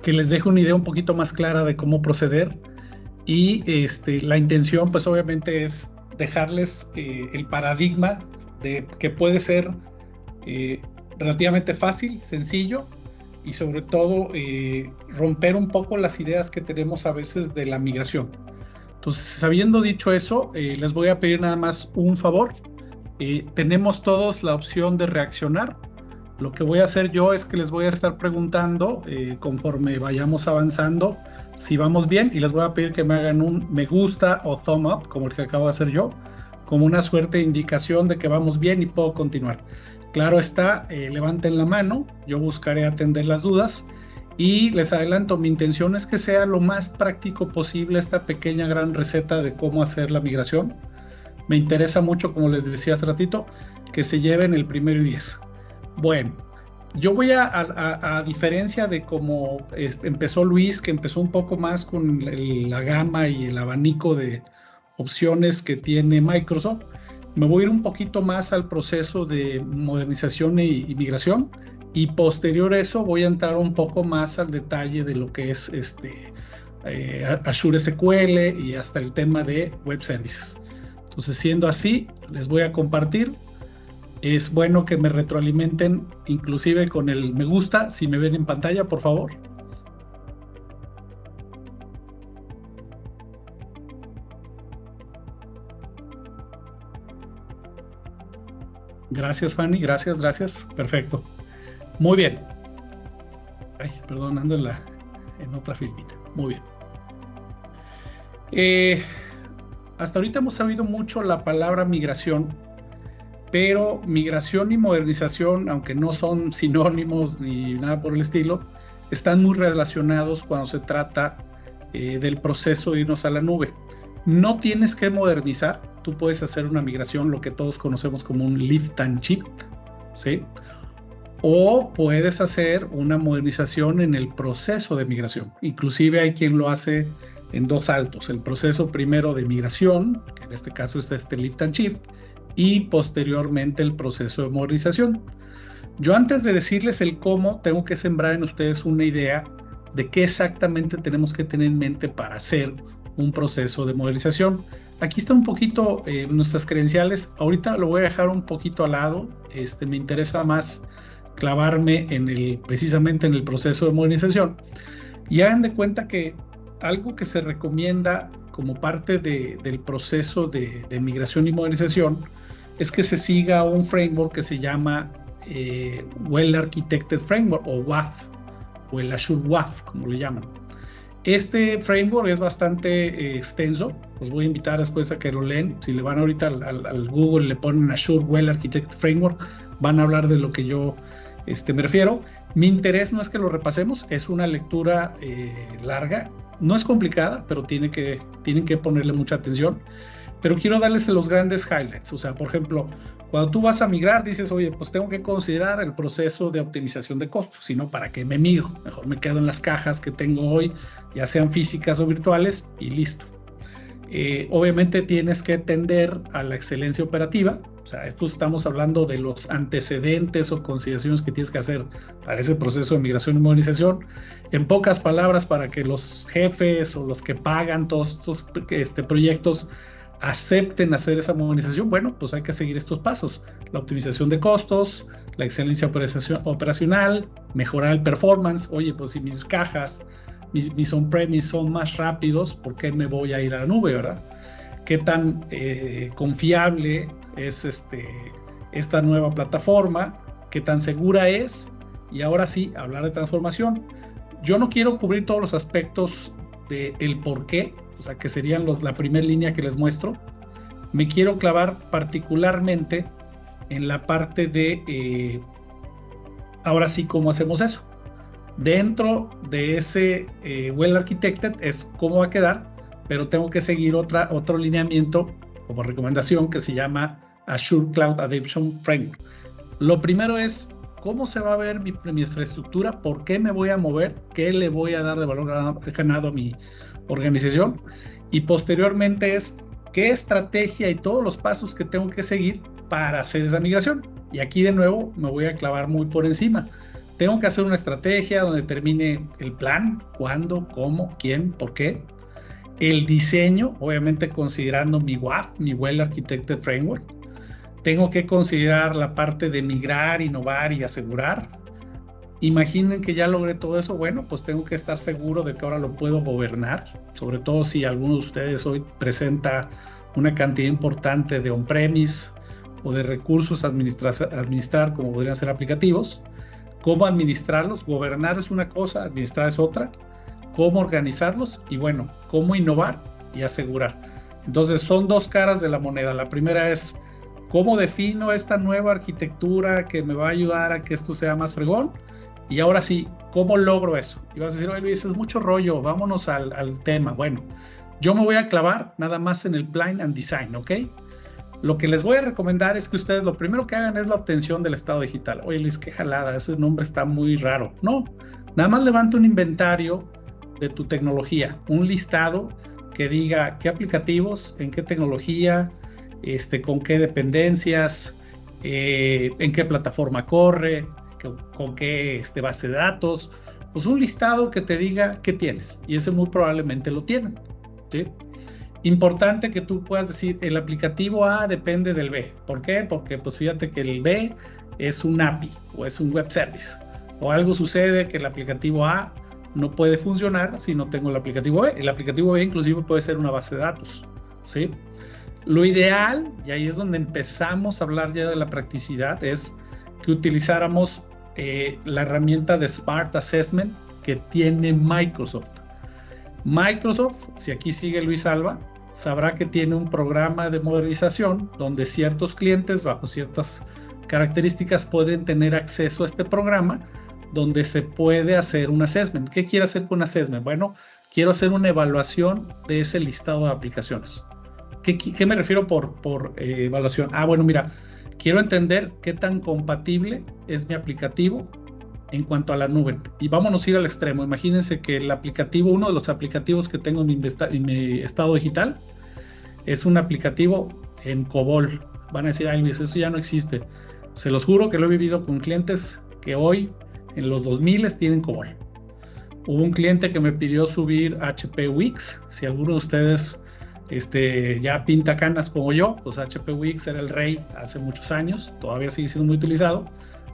que les deje una idea un poquito más clara de cómo proceder. Y la intención, pues obviamente, es dejarles el paradigma de que puede ser relativamente fácil, sencillo, y sobre todo romper un poco las ideas que tenemos a veces de la migración. Entonces, habiendo dicho eso, les voy a pedir nada más un favor. tenemos todos la opción de reaccionar. Lo que voy a hacer yo es que les voy a estar preguntando conforme vayamos avanzando si vamos bien, y les voy a pedir que me hagan un me gusta o thumb up, como el que acabo de hacer yo, como una suerte de indicación de que vamos bien y puedo continuar. Claro está, levanten la mano, yo buscaré atender las dudas, y les adelanto, mi intención es que sea lo más práctico posible esta pequeña gran receta de cómo hacer la migración. Me interesa mucho, como les decía hace ratito, que se lleven el 1 y 10. Bueno, yo voy a diferencia de cómo empezó Luis, que empezó un poco más con la gama y el abanico de opciones que tiene Microsoft, me voy a ir un poquito más al proceso de modernización y migración, y posterior a eso voy a entrar un poco más al detalle de lo que es Azure SQL y hasta el tema de web services. Entonces, siendo así, les voy a compartir. Es bueno que me retroalimenten, inclusive con el me gusta, si me ven en pantalla, por favor. Gracias, Fanny, gracias. Perfecto. Muy bien. Ay, perdón, ando en otra filmita. Muy bien. Hasta ahorita hemos sabido mucho la palabra migración, pero migración y modernización, aunque no son sinónimos ni nada por el estilo, están muy relacionados cuando se trata del proceso de irnos a la nube. No tienes que modernizar, tú puedes hacer una migración, lo que todos conocemos como un lift and shift, ¿sí? O puedes hacer una modernización en el proceso de migración. Inclusive hay quien lo hace en 2 saltos, el proceso primero de migración, que en este caso es este lift and shift, y posteriormente el proceso de modernización. Yo, antes de decirles el cómo, tengo que sembrar en ustedes una idea de qué exactamente tenemos que tener en mente para hacer un proceso de modernización. Aquí están un poquito nuestras credenciales. Ahorita lo voy a dejar un poquito al lado. Me interesa más clavarme precisamente en el proceso de modernización. Y hagan de cuenta que algo que se recomienda como parte del proceso de migración y modernización es que se siga un framework que se llama Well Architected Framework, o WAF, o el Azure WAF, como le llaman. Este framework es bastante extenso. Os voy a invitar después a que lo leen. Si le van ahorita al Google, le ponen Azure Well Architected Framework, van a hablar de lo que yo me refiero. Mi interés no es que lo repasemos, es una lectura larga. No es complicada, pero tienen que ponerle mucha atención. Pero quiero darles los grandes highlights. O sea, por ejemplo, cuando tú vas a migrar, dices, oye, pues tengo que considerar el proceso de optimización de costos, si no, ¿para qué me migro? Mejor me quedo en las cajas que tengo hoy, ya sean físicas o virtuales, y listo. Obviamente tienes que tender a la excelencia operativa. O sea, esto estamos hablando de los antecedentes o consideraciones que tienes que hacer para ese proceso de migración y modernización. En pocas palabras, para que los jefes o los que pagan todos estos proyectos acepten hacer esa modernización, bueno, pues hay que seguir estos pasos: la optimización de costos, la excelencia operacional, mejorar el performance. Oye, pues si mis cajas, mis on-premise son más rápidos, ¿por qué me voy a ir a la nube, verdad? ¿Qué tan confiable es esta nueva plataforma? ¿Qué tan segura es? Y ahora sí, hablar de transformación. Yo no quiero cubrir todos los aspectos del por qué, o sea, que serían la primera línea que les muestro. Me quiero clavar particularmente en la parte de, ahora sí, cómo hacemos eso. Dentro de ese Well Architected es cómo va a quedar, pero tengo que seguir otro lineamiento como recomendación que se llama Azure Cloud Adoption Framework. Lo primero es cómo se va a ver mi infraestructura, por qué me voy a mover, qué le voy a dar de valor ganado a mi organización, y posteriormente es qué estrategia y todos los pasos que tengo que seguir para hacer esa migración. Y aquí de nuevo me voy a clavar muy por encima. Tengo que hacer una estrategia donde termine el plan, cuándo, cómo, quién, por qué. El diseño, obviamente considerando mi WAF, mi Well Architected Framework. Tengo que considerar la parte de migrar, innovar y asegurar. Imaginen que ya logré todo eso. Bueno, pues tengo que estar seguro de que ahora lo puedo gobernar, sobre todo si alguno de ustedes hoy presenta una cantidad importante de on-premise, o de recursos a administrar, como podrían ser aplicativos, cómo administrarlos, gobernar es una cosa, administrar es otra, cómo organizarlos y bueno, cómo innovar y asegurar. Entonces son dos caras de la moneda. La primera es cómo defino esta nueva arquitectura que me va a ayudar a que esto sea más fregón, y ahora sí, ¿cómo logro eso? Y vas a decir, oye Luis, es mucho rollo, vámonos al tema. Bueno, yo me voy a clavar nada más en el plan and design, ¿ok? Lo que les voy a recomendar es que ustedes lo primero que hagan es la obtención del estado digital. Oye Luis, qué jalada, ese nombre está muy raro. No, nada más levanta un inventario de tu tecnología, un listado que diga qué aplicativos, en qué tecnología, con qué dependencias, en qué plataforma corre, con qué base de datos, pues un listado que te diga qué tienes, y ese muy probablemente lo tienen, ¿sí? Importante que tú puedas decir, el aplicativo A depende del B. ¿Por qué? Porque pues fíjate que el B es un API o es un web service, o algo sucede que el aplicativo A no puede funcionar si no tengo el aplicativo B. El aplicativo B inclusive puede ser una base de datos, ¿sí? Lo ideal, y ahí es donde empezamos a hablar ya de la practicidad, es que utilizáramos la herramienta de Smart Assessment que tiene Microsoft. Microsoft, si aquí sigue Luis Alba, sabrá que tiene un programa de modernización donde ciertos clientes bajo ciertas características pueden tener acceso a este programa, donde se puede hacer un assessment. ¿Qué quiere hacer con un assessment? Bueno, quiero hacer una evaluación de ese listado de aplicaciones. ¿Qué me refiero por evaluación? Bueno, mira, quiero entender qué tan compatible es mi aplicativo en cuanto a la nube. Y vámonos a ir al extremo. Imagínense que el aplicativo, uno de los aplicativos que tengo en mi estado digital, es un aplicativo en COBOL. Van a decir, ay Luis, eso ya no existe. Se los juro que lo he vivido con clientes que hoy, en los 2000, tienen COBOL. Hubo un cliente que me pidió subir HP Wix. Si alguno de ustedes ya pinta canas como yo, pues HP Wix era el rey hace muchos años, todavía sigue siendo muy utilizado,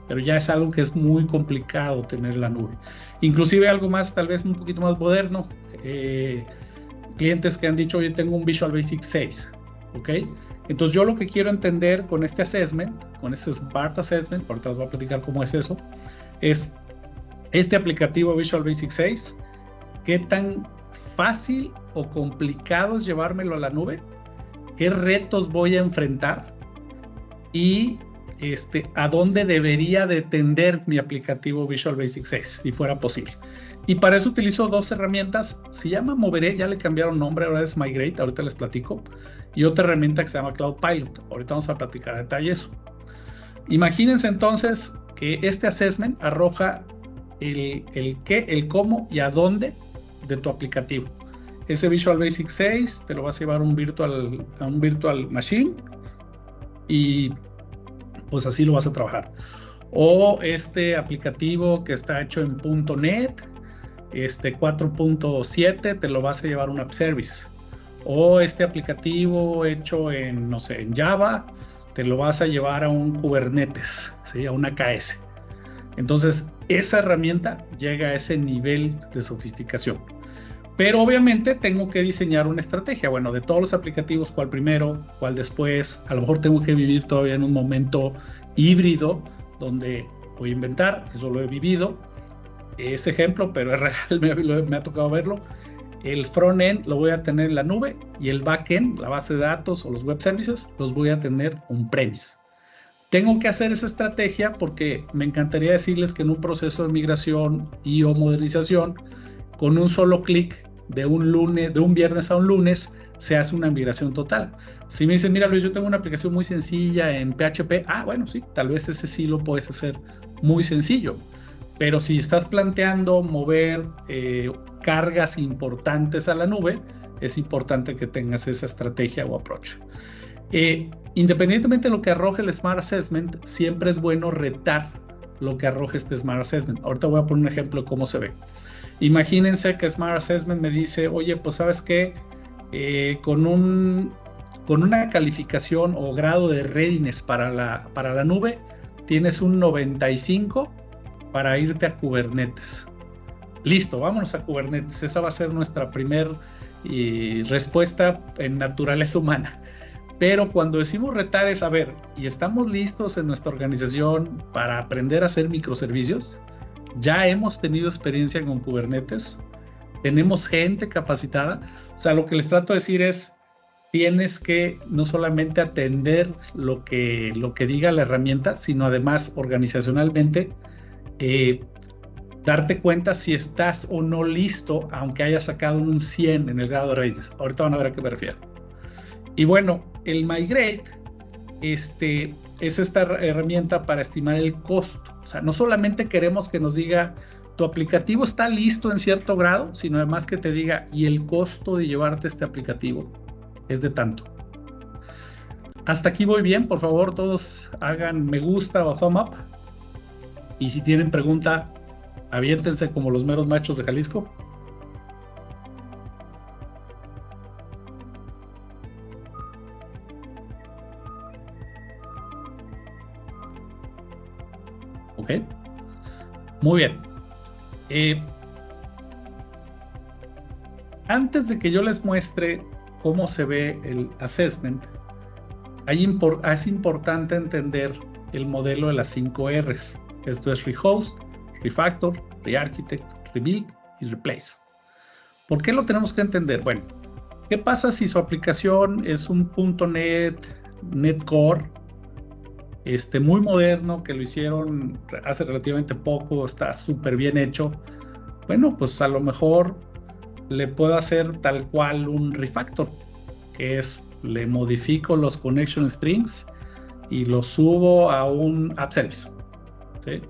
pero ya es algo que es muy complicado tener en la nube. Inclusive algo más, tal vez un poquito más moderno, clientes que han dicho, oye, tengo un Visual Basic 6, ¿ok? Entonces yo lo que quiero entender con este assessment, con este Smart Assessment, ahorita les voy a platicar cómo es eso, es este aplicativo Visual Basic 6, qué tan fácil o complicado es llevármelo a la nube, qué retos voy a enfrentar y a dónde debería de tender mi aplicativo Visual Basic 6 si fuera posible. Y para eso utilizo dos herramientas. Se llama Moveré, ya le cambiaron nombre, ahora es Migrate, ahorita les platico, y otra herramienta que se llama Cloud Pilot. Ahorita vamos a platicar a detalle eso. Imagínense entonces que este assessment arroja el qué, el cómo y a dónde de tu aplicativo. Ese Visual Basic 6 te lo vas a llevar a un virtual machine y pues así lo vas a trabajar. O este aplicativo que está hecho en .NET 4.7 te lo vas a llevar a un app service. O este aplicativo hecho en, no sé, en Java, te lo vas a llevar a un Kubernetes, ¿sí? A una AKS. Entonces, esa herramienta llega a ese nivel de sofisticación. Pero obviamente tengo que diseñar una estrategia. Bueno, de todos los aplicativos, ¿cuál primero? ¿Cuál después? A lo mejor tengo que vivir todavía en un momento híbrido donde voy a inventar, eso lo he vivido, ese ejemplo, pero es real, me ha tocado verlo. El front-end lo voy a tener en la nube y el back-end, la base de datos o los web services, los voy a tener on-premise. Tengo que hacer esa estrategia porque me encantaría decirles que en un proceso de migración y o modernización, con un solo clic de un viernes a un lunes, se hace una migración total. Si me dicen, mira Luis, yo tengo una aplicación muy sencilla en PHP, bueno, sí, tal vez ese sí lo puedes hacer muy sencillo. Pero si estás planteando mover cargas importantes a la nube, es importante que tengas esa estrategia o approach. Independientemente de lo que arroje el Smart Assessment, siempre es bueno retar lo que arroje este Smart Assessment. Ahorita voy a poner un ejemplo de cómo se ve. Imagínense que Smart Assessment me dice, oye, pues ¿sabes qué? Con una calificación o grado de readiness para la nube, tienes un 95 para irte a Kubernetes. Listo, vámonos a Kubernetes. Esa va a ser nuestra primer respuesta en naturaleza humana. Pero cuando decimos retar es, a ver, ¿y estamos listos en nuestra organización para aprender a hacer microservicios? ¿Ya hemos tenido experiencia con Kubernetes? ¿Tenemos gente capacitada? O sea, lo que les trato de decir es, tienes que no solamente atender lo que diga la herramienta, sino además organizacionalmente darte cuenta si estás o no listo, aunque hayas sacado un 100 en el grado de readiness. Ahorita van a ver a qué me refiero. Y bueno, el Migrate es esta herramienta para estimar el costo. O sea, no solamente queremos que nos diga tu aplicativo está listo en cierto grado, sino además que te diga, y el costo de llevarte este aplicativo es de tanto. Hasta aquí voy bien. Por favor, todos hagan me gusta o thumb up. Y si tienen pregunta, aviéntense como los meros machos de Jalisco. Ok. Muy bien. Antes de que yo les muestre cómo se ve el assessment, es importante entender el modelo de las 5 Rs. Esto es rehost, refactor, rearchitect, rebuild y replace. ¿Por qué lo tenemos que entender? Bueno, ¿qué pasa si su aplicación es un .NET Core muy moderno, que lo hicieron hace relativamente poco, está súper bien hecho? Bueno, pues a lo mejor le puedo hacer tal cual un refactor, que es, le modifico los connection strings y los subo a un app service, ¿sí?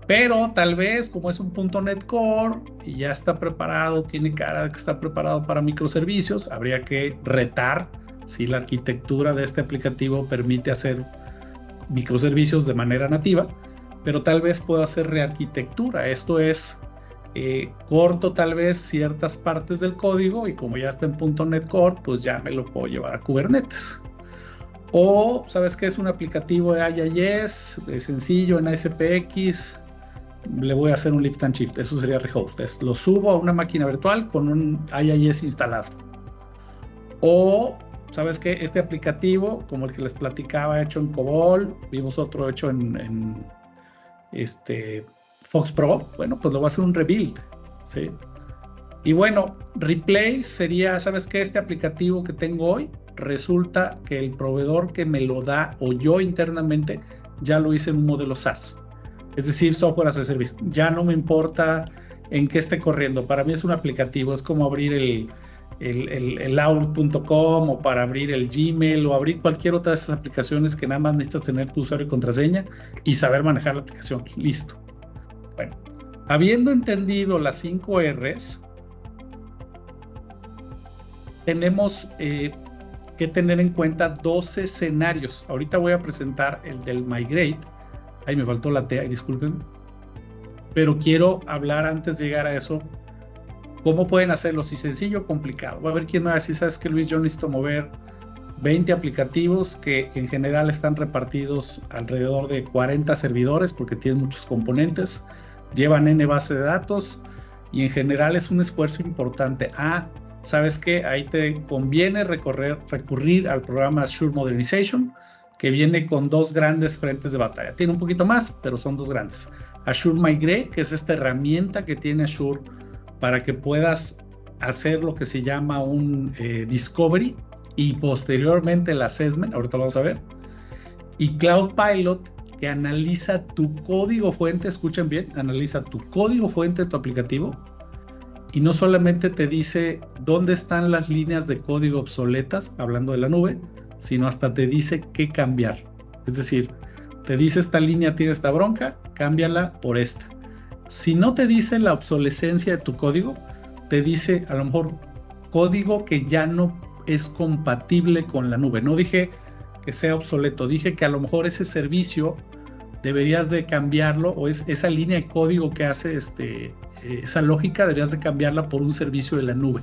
Pero tal vez, como es un .NET Core y ya está preparado, tiene cara de que está preparado para microservicios, habría que retar si la arquitectura de este aplicativo permite hacer microservicios de manera nativa, pero tal vez pueda hacer rearquitectura. Esto es, corto tal vez ciertas partes del código y como ya está en .NET Core, pues ya me lo puedo llevar a Kubernetes. O, ¿sabes qué? Es un aplicativo de IIS, de sencillo en ASPX, le voy a hacer un lift and shift. Eso sería rehost. Lo subo a una máquina virtual con un IIS instalado. O, ¿sabes qué? Este aplicativo, como el que les platicaba, hecho en COBOL, vimos otro hecho en Fox Pro, bueno, pues lo voy a hacer un rebuild, ¿sí? Y bueno, replace sería, ¿sabes qué? Este aplicativo que tengo hoy, resulta que el proveedor que me lo da o yo internamente ya lo hice en un modelo SaaS, es decir, software as a service. Ya no me importa en qué esté corriendo. Para mí es un aplicativo, es como abrir el Outlook.com o para abrir el Gmail o abrir cualquier otra de esas aplicaciones que nada más necesitas tener tu usuario y contraseña y saber manejar la aplicación. Listo. Bueno, habiendo entendido las 5 Rs, tenemos que tener en cuenta 2 escenarios. Ahorita voy a presentar el del Migrate. Ahí me faltó la T, disculpen. Pero quiero hablar antes de llegar a eso, cómo pueden hacerlo, si sencillo o complicado. Va a haber quien me va a decir, ¿sabes qué, Luis? Yo necesito mover 20 aplicativos que en general están repartidos alrededor de 40 servidores porque tienen muchos componentes, llevan N base de datos y en general es un esfuerzo importante. ¿Sabes qué? Ahí te conviene recurrir al programa Azure Modernization, que viene con 2 grandes frentes de batalla. Tiene un poquito más, pero son 2 grandes. Azure Migrate, que es esta herramienta que tiene Azure para que puedas hacer lo que se llama un discovery y posteriormente el assessment, ahorita lo vamos a ver. Y Cloud Pilot, que analiza tu código fuente, escuchen bien, analiza tu código fuente de tu aplicativo y no solamente te dice dónde están las líneas de código obsoletas, hablando de la nube, sino hasta te dice qué cambiar. Es decir, te dice esta línea tiene esta bronca, cámbiala por esta. Si no te dice la obsolescencia de tu código, te dice a lo mejor código que ya no es compatible con la nube. No dije que sea obsoleto, dije que a lo mejor ese servicio deberías de cambiarlo, o esa línea de código que hace esa lógica deberías de cambiarla por un servicio de la nube.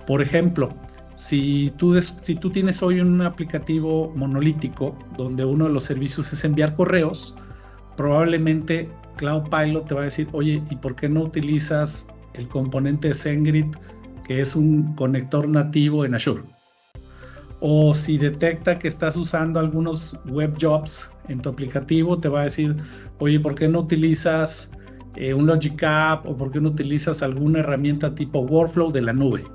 Por ejemplo, si tú tienes hoy un aplicativo monolítico donde uno de los servicios es enviar correos, probablemente Cloud Pilot te va a decir, oye, ¿y por qué no utilizas el componente de SendGrid, que es un conector nativo en Azure? O si detecta que estás usando algunos web jobs en tu aplicativo, te va a decir, oye, ¿por qué no utilizas un Logic App o por qué no utilizas alguna herramienta tipo Workflow de la nube?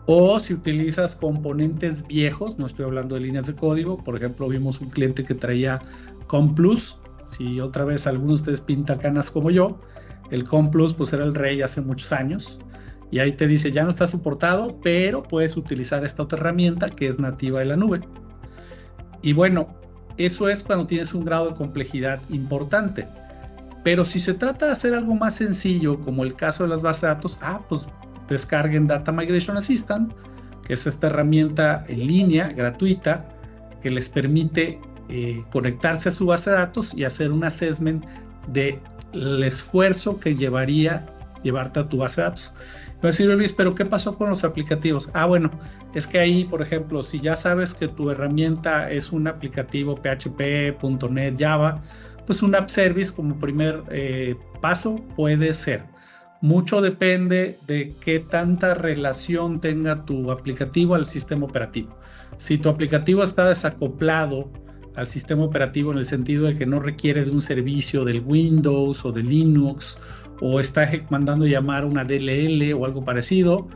O si utilizas componentes viejos, no estoy hablando de líneas de código, por ejemplo, vimos un cliente que traía ComPlus, si otra vez algunos de ustedes pinta canas como yo, el ComPlus pues era el rey hace muchos años, y ahí te dice ya no está soportado, pero puedes utilizar esta otra herramienta que es nativa de la nube. Y bueno, eso es cuando tienes un grado de complejidad importante. Pero si se trata de hacer algo más sencillo, como el caso de las bases de datos, pues descarguen Data Migration Assistant, que es esta herramienta en línea, gratuita, que les permite conectarse a su base de datos y hacer un assessment del esfuerzo que llevaría llevarte a tu base de datos. Va a decir, Luis, ¿pero qué pasó con los aplicativos? Bueno, es que ahí, por ejemplo, si ya sabes que tu herramienta es un aplicativo PHP, .NET, Java, pues un app service como primer paso puede ser. Mucho depende de qué tanta relación tenga tu aplicativo al sistema operativo. Si tu aplicativo está desacoplado al sistema operativo en el sentido de que no requiere de un servicio del Windows o de Linux, o está mandando llamar una DLL o algo parecido,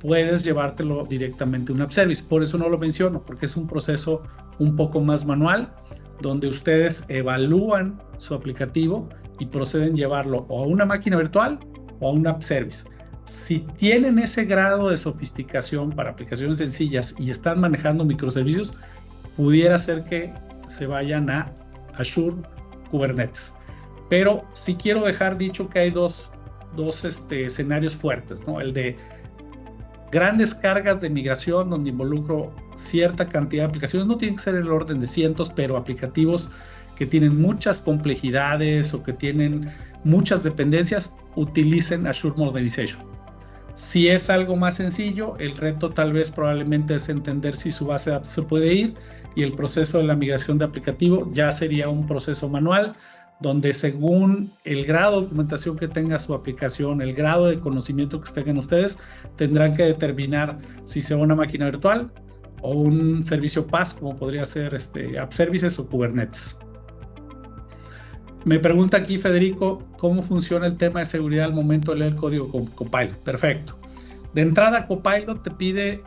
puedes llevártelo directamente a un app service. Por eso no lo menciono, porque es un proceso un poco más manual, donde ustedes evalúan su aplicativo y proceden a llevarlo o a una máquina virtual o a un app service. Si tienen ese grado de sofisticación para aplicaciones sencillas y están manejando microservicios, pudiera ser que se vayan a Azure Kubernetes. Pero sí quiero dejar dicho que hay dos escenarios fuertes, ¿no? El de grandes cargas de migración donde involucro cierta cantidad de aplicaciones, no tiene que ser el orden de cientos, pero aplicativos que tienen muchas complejidades o que tienen muchas dependencias, utilicen Azure Modernization. Si es algo más sencillo, el reto tal vez probablemente es entender si su base de datos se puede ir, y el proceso de la migración de aplicativo ya sería un proceso manual, donde según el grado de documentación que tenga su aplicación, el grado de conocimiento que tengan ustedes, tendrán que determinar si sea una máquina virtual o un servicio PaaS, como podría ser App Services o Kubernetes. Me pregunta aquí Federico, ¿cómo funciona el tema de seguridad al momento de leer el código con Copilot? Perfecto. De entrada, Copilot te pide,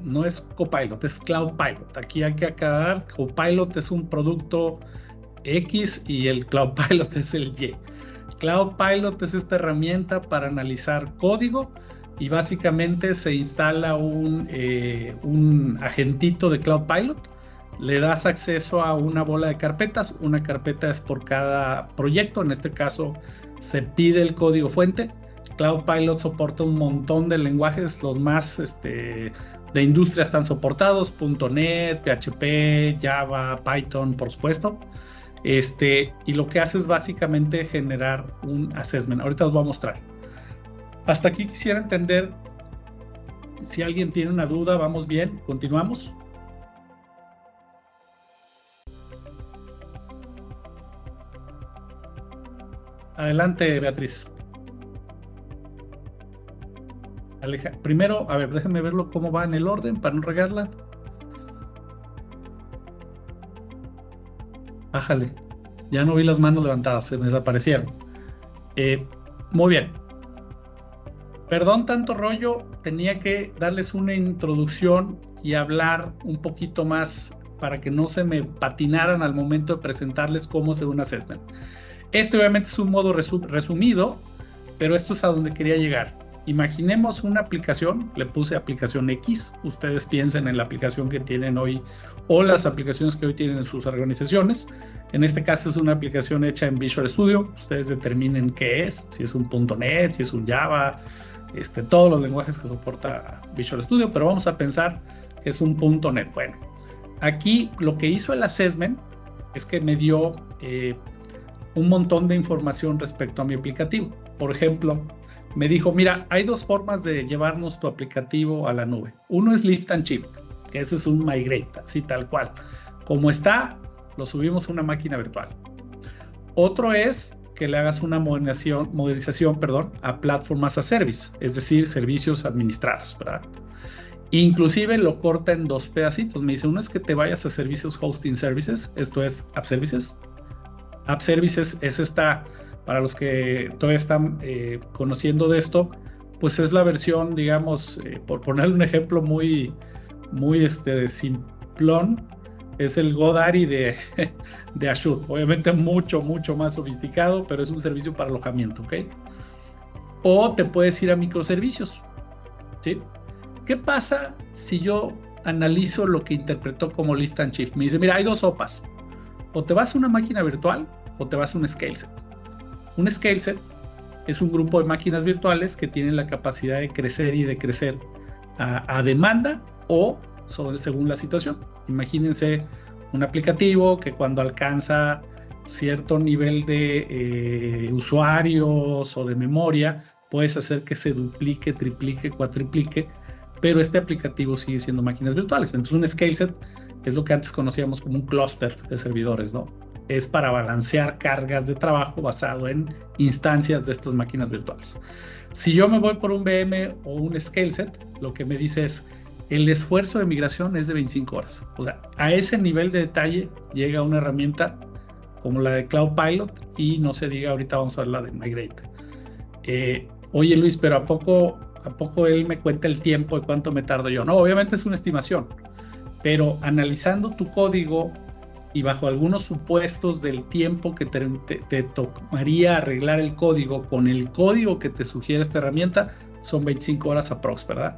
no es Copilot, es Cloud Pilot. Aquí hay que aclarar, Copilot es un producto X y el Cloud Pilot es el Y. Cloud Pilot es esta herramienta para analizar código y básicamente se instala un agentito de Cloud Pilot. Le das acceso a una bola de carpetas. Una carpeta es por cada proyecto. En este caso se pide el código fuente. Cloud Pilot soporta un montón de lenguajes. Los más de industria están soportados: .NET, PHP, Java, Python, por supuesto. Y lo que hace es básicamente generar un assessment. Ahorita os voy a mostrar. Hasta aquí quisiera entender si alguien tiene una duda. ¿Vamos bien? ¿Continuamos? Adelante, Beatriz. Primero, a ver, déjenme verlo cómo va en el orden para no regarla. Bájale. Ya no vi las manos levantadas, se me desaparecieron. Muy bien. Perdón tanto rollo, tenía que darles una introducción y hablar un poquito más para que no se me patinaran al momento de presentarles cómo se ve un assessment. Obviamente es un modo resumido, pero esto es a donde quería llegar. Imaginemos una aplicación, le puse aplicación X, ustedes piensen en la aplicación que tienen hoy o las aplicaciones que hoy tienen en sus organizaciones. En este caso es una aplicación hecha en Visual Studio, ustedes determinen qué es, si es un .NET, si es un Java, todos los lenguajes que soporta Visual Studio, pero vamos a pensar que es un .NET. Bueno, aquí lo que hizo el assessment es que me dio un montón de información respecto a mi aplicativo. Por ejemplo, me dijo, mira, hay dos formas de llevarnos tu aplicativo a la nube. Uno es lift and shift, que ese es un migrate, así tal cual. Como está, lo subimos a una máquina virtual. Otro es que le hagas una modernización a Platform as a Service, es decir, servicios administrados, ¿verdad? Inclusive lo corta en 2 pedacitos. Me dice, uno es que te vayas a servicios hosting services, esto es App Services. App Services es esta, para los que todavía están conociendo de esto, pues es la versión, digamos, por ponerle un ejemplo muy simplón, es el GoDaddy de Azure. Obviamente mucho más sofisticado, pero es un servicio para alojamiento, ¿ok? O te puedes ir a microservicios, ¿sí? ¿Qué pasa si yo analizo lo que interpretó como lift and shift? Me dice, mira, hay 2 sopas. O te vas a una máquina virtual o te vas a un scale set. Un scale set es un grupo de máquinas virtuales que tienen la capacidad de crecer y decrecer a demanda o según la situación. Imagínense un aplicativo que cuando alcanza cierto nivel de usuarios o de memoria, puedes hacer que se duplique, triplique, cuatriplique, pero este aplicativo sigue siendo máquinas virtuales. Entonces un scale set es lo que antes conocíamos como un clúster de servidores, ¿no? Es para balancear cargas de trabajo basado en instancias de estas máquinas virtuales. Si yo me voy por un VM o un scale set, lo que me dice es, el esfuerzo de migración es de 25 horas. O sea, a ese nivel de detalle llega una herramienta como la de Cloud Pilot y no se diga, ahorita vamos a ver la de Migrate. Oye Luis, pero ¿a poco él me cuenta el tiempo de cuánto me tardo yo? No, obviamente es una estimación, pero analizando tu código y bajo algunos supuestos del tiempo que te tomaría arreglar el código con el código que te sugiere esta herramienta, son 25 horas aprox, ¿verdad?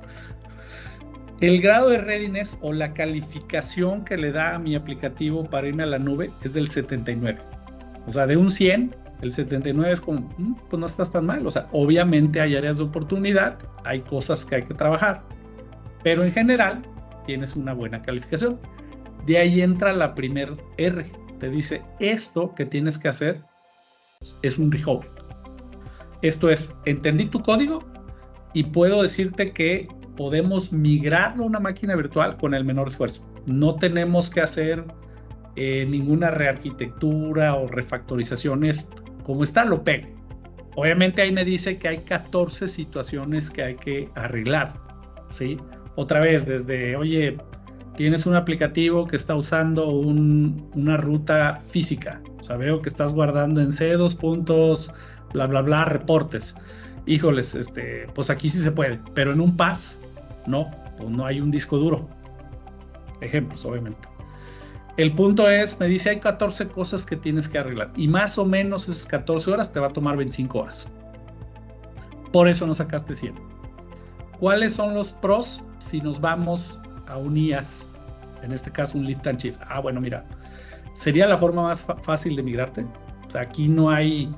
El grado de readiness o la calificación que le da a mi aplicativo para irme a la nube es del 79. O sea, de un 100, el 79 es como, pues no estás tan mal. O sea, obviamente hay áreas de oportunidad, hay cosas que hay que trabajar, pero en general tienes una buena calificación. De ahí entra la primer R. Te dice, esto que tienes que hacer es un rehost. Esto es, entendí tu código y puedo decirte que podemos migrarlo a una máquina virtual con el menor esfuerzo. No tenemos que hacer ninguna rearquitectura o refactorizaciones. Como está, lo pego. Obviamente ahí me dice que hay 14 situaciones que hay que arreglar, ¿sí? Otra vez, desde, oye, tienes un aplicativo que está usando una ruta física. O sea, veo que estás guardando en C2 puntos, bla, bla, bla, reportes. Híjoles, pues aquí sí se puede, pero en un PaaS, no, pues no hay un disco duro. Ejemplos, obviamente. El punto es, me dice, hay 14 cosas que tienes que arreglar, y más o menos esas 14 horas te va a tomar 25 horas. Por eso no sacaste 100. ¿Cuáles son los pros si nos vamos a un IaaS? En este caso, un lift and shift. Bueno, mira, sería la forma más fácil de migrarte. O sea, aquí no hay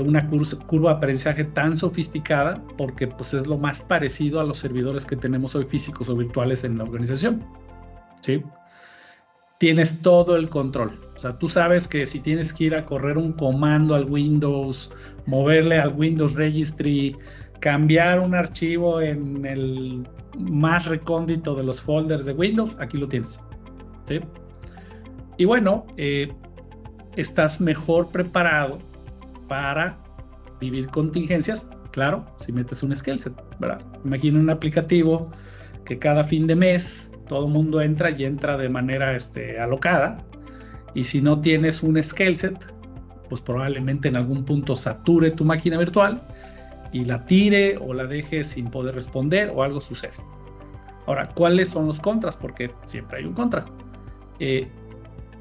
una curva de aprendizaje tan sofisticada porque pues es lo más parecido a los servidores que tenemos hoy físicos o virtuales en la organización, ¿sí? Tienes todo el control. O sea, tú sabes que si tienes que ir a correr un comando al Windows, moverle al Windows Registry, cambiar un archivo en el más recóndito de los folders de Windows, aquí lo tienes, ¿sí? Y bueno, estás mejor preparado para vivir contingencias, claro, si metes un scale set, ¿verdad? Imagina un aplicativo que cada fin de mes todo el mundo entra y entra de manera alocada, y si no tienes un scale set, pues probablemente en algún punto sature tu máquina virtual y la tire o la deje sin poder responder o algo sucede. Ahora, ¿cuáles son los contras? Porque siempre hay un contra.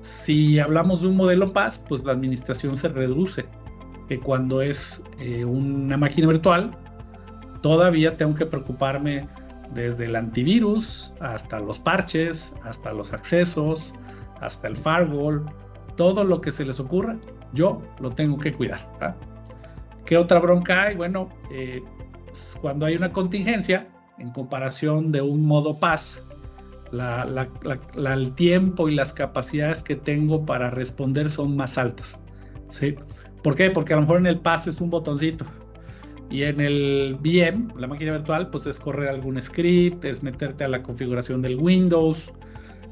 Si hablamos de un modelo PaaS, pues la administración se reduce. Que cuando es una máquina virtual, todavía tengo que preocuparme desde el antivirus hasta los parches, hasta los accesos, hasta el firewall, todo lo que se les ocurra, yo lo tengo que cuidar, ¿verdad? ¿Qué otra bronca hay? Bueno, cuando hay una contingencia, en comparación de un modo PaaS, el tiempo y las capacidades que tengo para responder son más altas, ¿sí? ¿Por qué? Porque a lo mejor en el PaaS es un botoncito y en el VM, la máquina virtual, pues es correr algún script, es meterte a la configuración del Windows,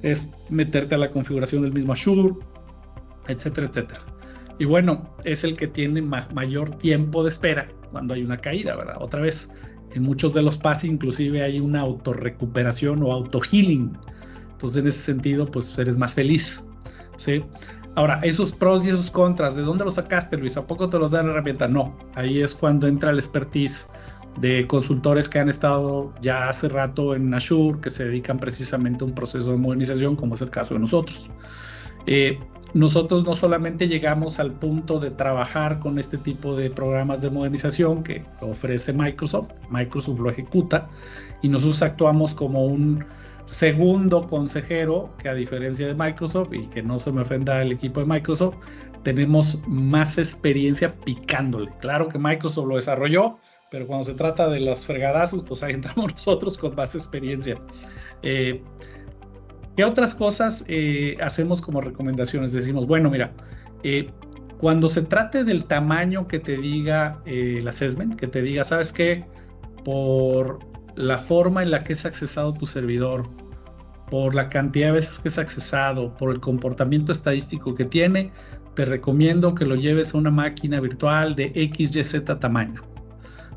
es meterte a la configuración del mismo Azure, etcétera, etcétera. Y bueno, es el que tiene mayor tiempo de espera cuando hay una caída, ¿verdad? Otra vez, En muchos de los PaaS inclusive hay una autorrecuperación o auto-healing. Entonces, en ese sentido, pues eres más feliz, ¿sí? Ahora, esos pros y esos contras, ¿de dónde los sacaste, Luis? ¿A poco te los da la herramienta? No, ahí es cuando entra el expertise de consultores que han estado ya hace rato en Azure, que se dedican precisamente a un proceso de modernización, como es el caso de nosotros. Nosotros no solamente llegamos al punto de trabajar con este tipo de programas de modernización que ofrece Microsoft lo ejecuta, y nosotros actuamos como un segundo consejero, que a diferencia de Microsoft, y que no se me ofenda el equipo de Microsoft, tenemos más experiencia picándole. Claro que Microsoft lo desarrolló, pero cuando se trata de los fregadazos, pues ahí entramos nosotros con más experiencia. ¿Qué otras cosas hacemos como recomendaciones? Decimos, bueno, mira, cuando se trate del tamaño que te diga el assessment, que te diga, ¿sabes qué? Por la forma en la que es accesado tu servidor, por la cantidad de veces que es accesado, por el comportamiento estadístico que tiene, te recomiendo que lo lleves a una máquina virtual de XYZ tamaño.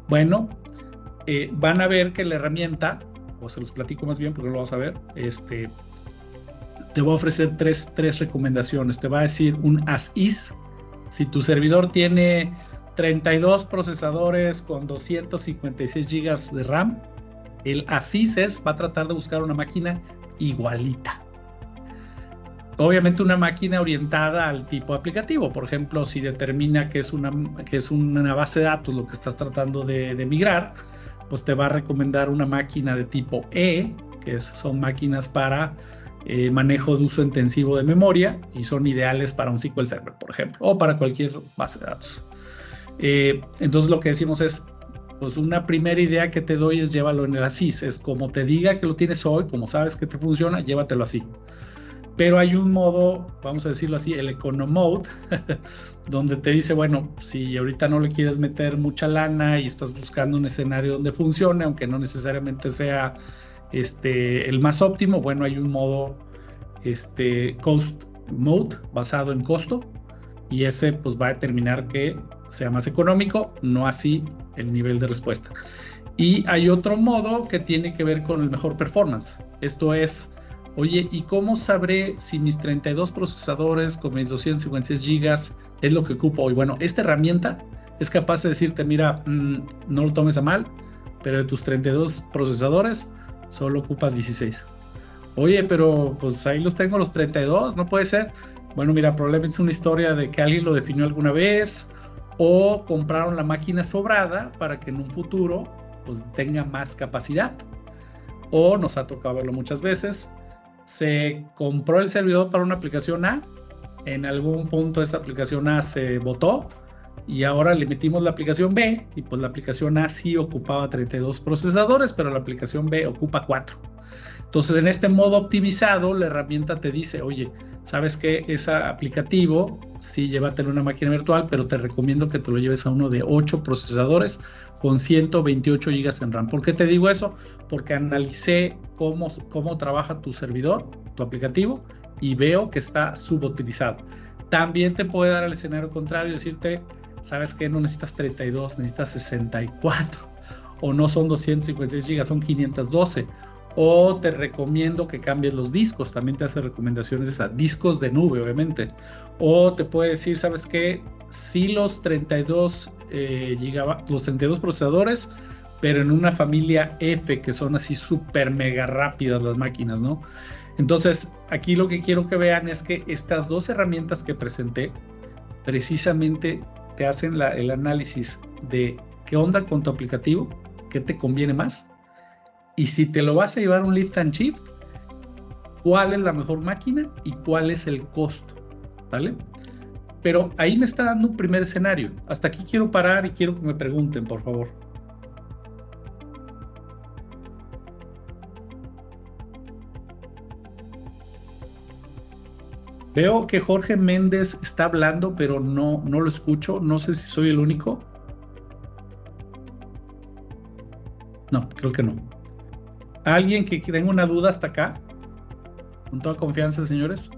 Bueno, van a ver que la herramienta, o se los platico más bien porque lo vamos a ver, te va a ofrecer tres recomendaciones. Te va a decir un as is. Si tu servidor tiene 32 procesadores con 256 GB de RAM, el as is va a tratar de buscar una máquina igualita. Obviamente una máquina orientada al tipo aplicativo. Por ejemplo, si determina que es una base de datos lo que estás tratando de migrar, pues te va a recomendar una máquina de tipo E, que son máquinas para manejo de uso intensivo de memoria y son ideales para un SQL Server, por ejemplo, o para cualquier base de datos. Entonces lo que decimos es, pues una primera idea que te doy es llévalo en el ASIS. Es como te diga que lo tienes hoy, como sabes que te funciona, llévatelo así. Pero hay un modo, vamos a decirlo así, el Econo Mode, donde te dice, bueno, si ahorita no le quieres meter mucha lana y estás buscando un escenario donde funcione, aunque no necesariamente sea el más óptimo, bueno, hay un modo Cost Mode basado en costo, y ese pues va a determinar que sea más económico, no así el nivel de respuesta. Y hay otro modo que tiene que ver con el mejor performance. Esto es, oye, ¿y cómo sabré si mis 32 procesadores con mis 256 gigas es lo que ocupo hoy? Bueno, esta herramienta es capaz de decirte, mira, no lo tomes a mal, pero de tus 32 procesadores solo ocupas 16. Oye, pero pues ahí los tengo los 32, ¿no puede ser? Bueno, mira, probablemente es una historia de que alguien lo definió alguna vez, o compraron la máquina sobrada para que en un futuro pues tenga más capacidad. O nos ha tocado verlo muchas veces, se compró el servidor para una aplicación A, en algún punto esa aplicación A se botó y ahora le metimos la aplicación B, y pues la aplicación A sí ocupaba 32 procesadores, pero la aplicación B ocupa 4. Entonces, en este modo optimizado, la herramienta te dice, oye, ¿sabes qué? Ese aplicativo, sí, llévatelo a una máquina virtual, pero te recomiendo que te lo lleves a uno de 8 procesadores con 128 GB en RAM. ¿Por qué te digo eso? Porque analicé cómo trabaja tu servidor, tu aplicativo, y veo que está subutilizado. También te puede dar el escenario contrario, decirte, ¿sabes qué? No necesitas 32, necesitas 64. O no son 256 GB, son 512. O te recomiendo que cambies los discos, también te hace recomendaciones esas, discos de nube, obviamente. O te puede decir, ¿sabes qué? Sí, los 32 procesadores, pero en una familia F, que son así súper mega rápidas las máquinas, ¿no? Entonces, aquí lo que quiero que vean es que estas dos herramientas que presenté, precisamente te hacen el análisis de qué onda con tu aplicativo, qué te conviene más, y si te lo vas a llevar un lift and shift, cuál es la mejor máquina y cuál es el costo, ¿vale? Pero ahí me está dando un primer escenario. Hasta aquí quiero parar y quiero que me pregunten, por favor. Veo que Jorge Méndez está hablando, pero no lo escucho. No sé si soy el único. No, creo que no. ¿Alguien que tenga una duda hasta acá? Con toda confianza, señores.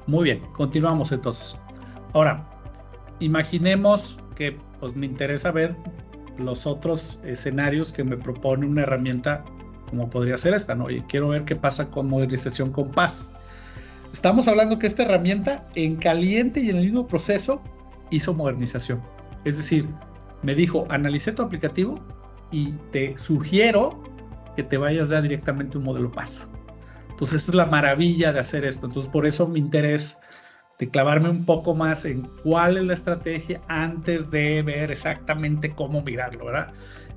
Muy bien, continuamos entonces. Ahora, imaginemos que pues, me interesa ver los otros escenarios que me propone una herramienta como podría ser esta, ¿no? Y quiero ver qué pasa con modernización con PaaS. Estamos hablando que esta herramienta en caliente y en el mismo proceso hizo modernización. Es decir, me dijo, analicé tu aplicativo y te sugiero que te vayas ya directamente a un modelo PaaS. Entonces, esa es la maravilla de hacer esto. Entonces, por eso mi interés de clavarme un poco más en cuál es la estrategia antes de ver exactamente cómo migrarlo, ¿verdad?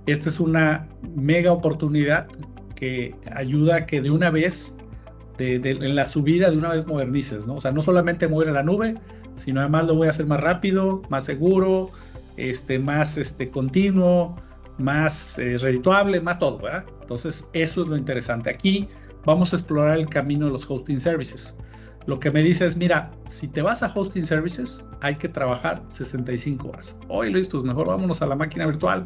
Esta es una mega oportunidad que ayuda a que de una vez, en la subida, de una vez modernices, ¿no? O sea, no solamente mover a la nube, sino además lo voy a hacer más rápido, más seguro, más continuo, más redituable, más todo, ¿verdad? Entonces, eso es lo interesante. Aquí vamos a explorar el camino de los hosting services. Lo que me dice es, mira, si te vas a hosting services, hay que trabajar 65 horas. Oye, Luis, pues mejor vámonos a la máquina virtual.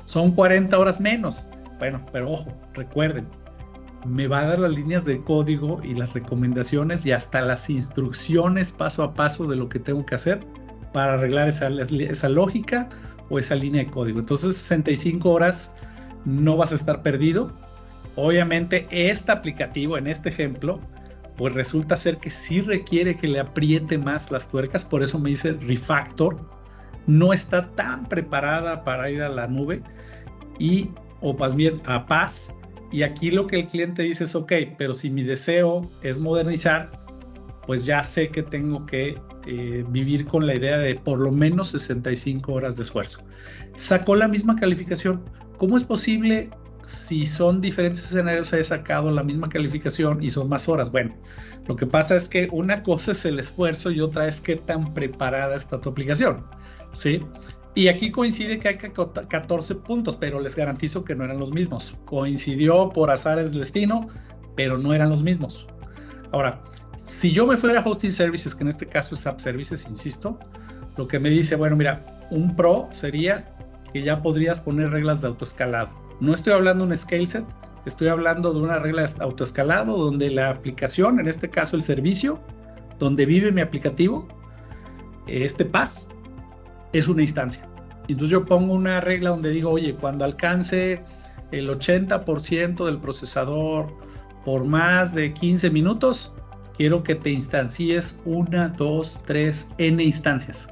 Son 40 horas menos. Bueno, pero ojo, recuerden, me va a dar las líneas de código y las recomendaciones y hasta las instrucciones paso a paso de lo que tengo que hacer para arreglar esa lógica o esa línea de código. Entonces, 65 horas no vas a estar perdido. Obviamente, este aplicativo, en este ejemplo, pues resulta ser que sí requiere que le apriete más las tuercas, por eso me dice refactor, no está tan preparada para ir a la nube o más bien a PaaS, y aquí lo que el cliente dice es, ok, pero si mi deseo es modernizar, pues ya sé que tengo que vivir con la idea de por lo menos 65 horas de esfuerzo. Sacó la misma calificación. ¿Cómo es posible? Si son diferentes escenarios, he sacado la misma calificación y son más horas. Bueno, lo que pasa es que una cosa es el esfuerzo y otra es qué tan preparada está tu aplicación, ¿sí? Y aquí coincide que hay 14 puntos, pero les garantizo que no eran los mismos. Coincidió por azares del destino, pero no eran los mismos. Ahora, si yo me fuera a hosting services, que en este caso es app services, insisto, lo que me dice, bueno, mira, un pro sería que ya podrías poner reglas de autoescalado. No estoy hablando de un scale set, estoy hablando de una regla de autoescalado donde la aplicación, en este caso el servicio, donde vive mi aplicativo, PaaS, es una instancia. Entonces yo pongo una regla donde digo, oye, cuando alcance el 80% del procesador por más de 15 minutos, quiero que te instancies 1, 2, 3, n instancias.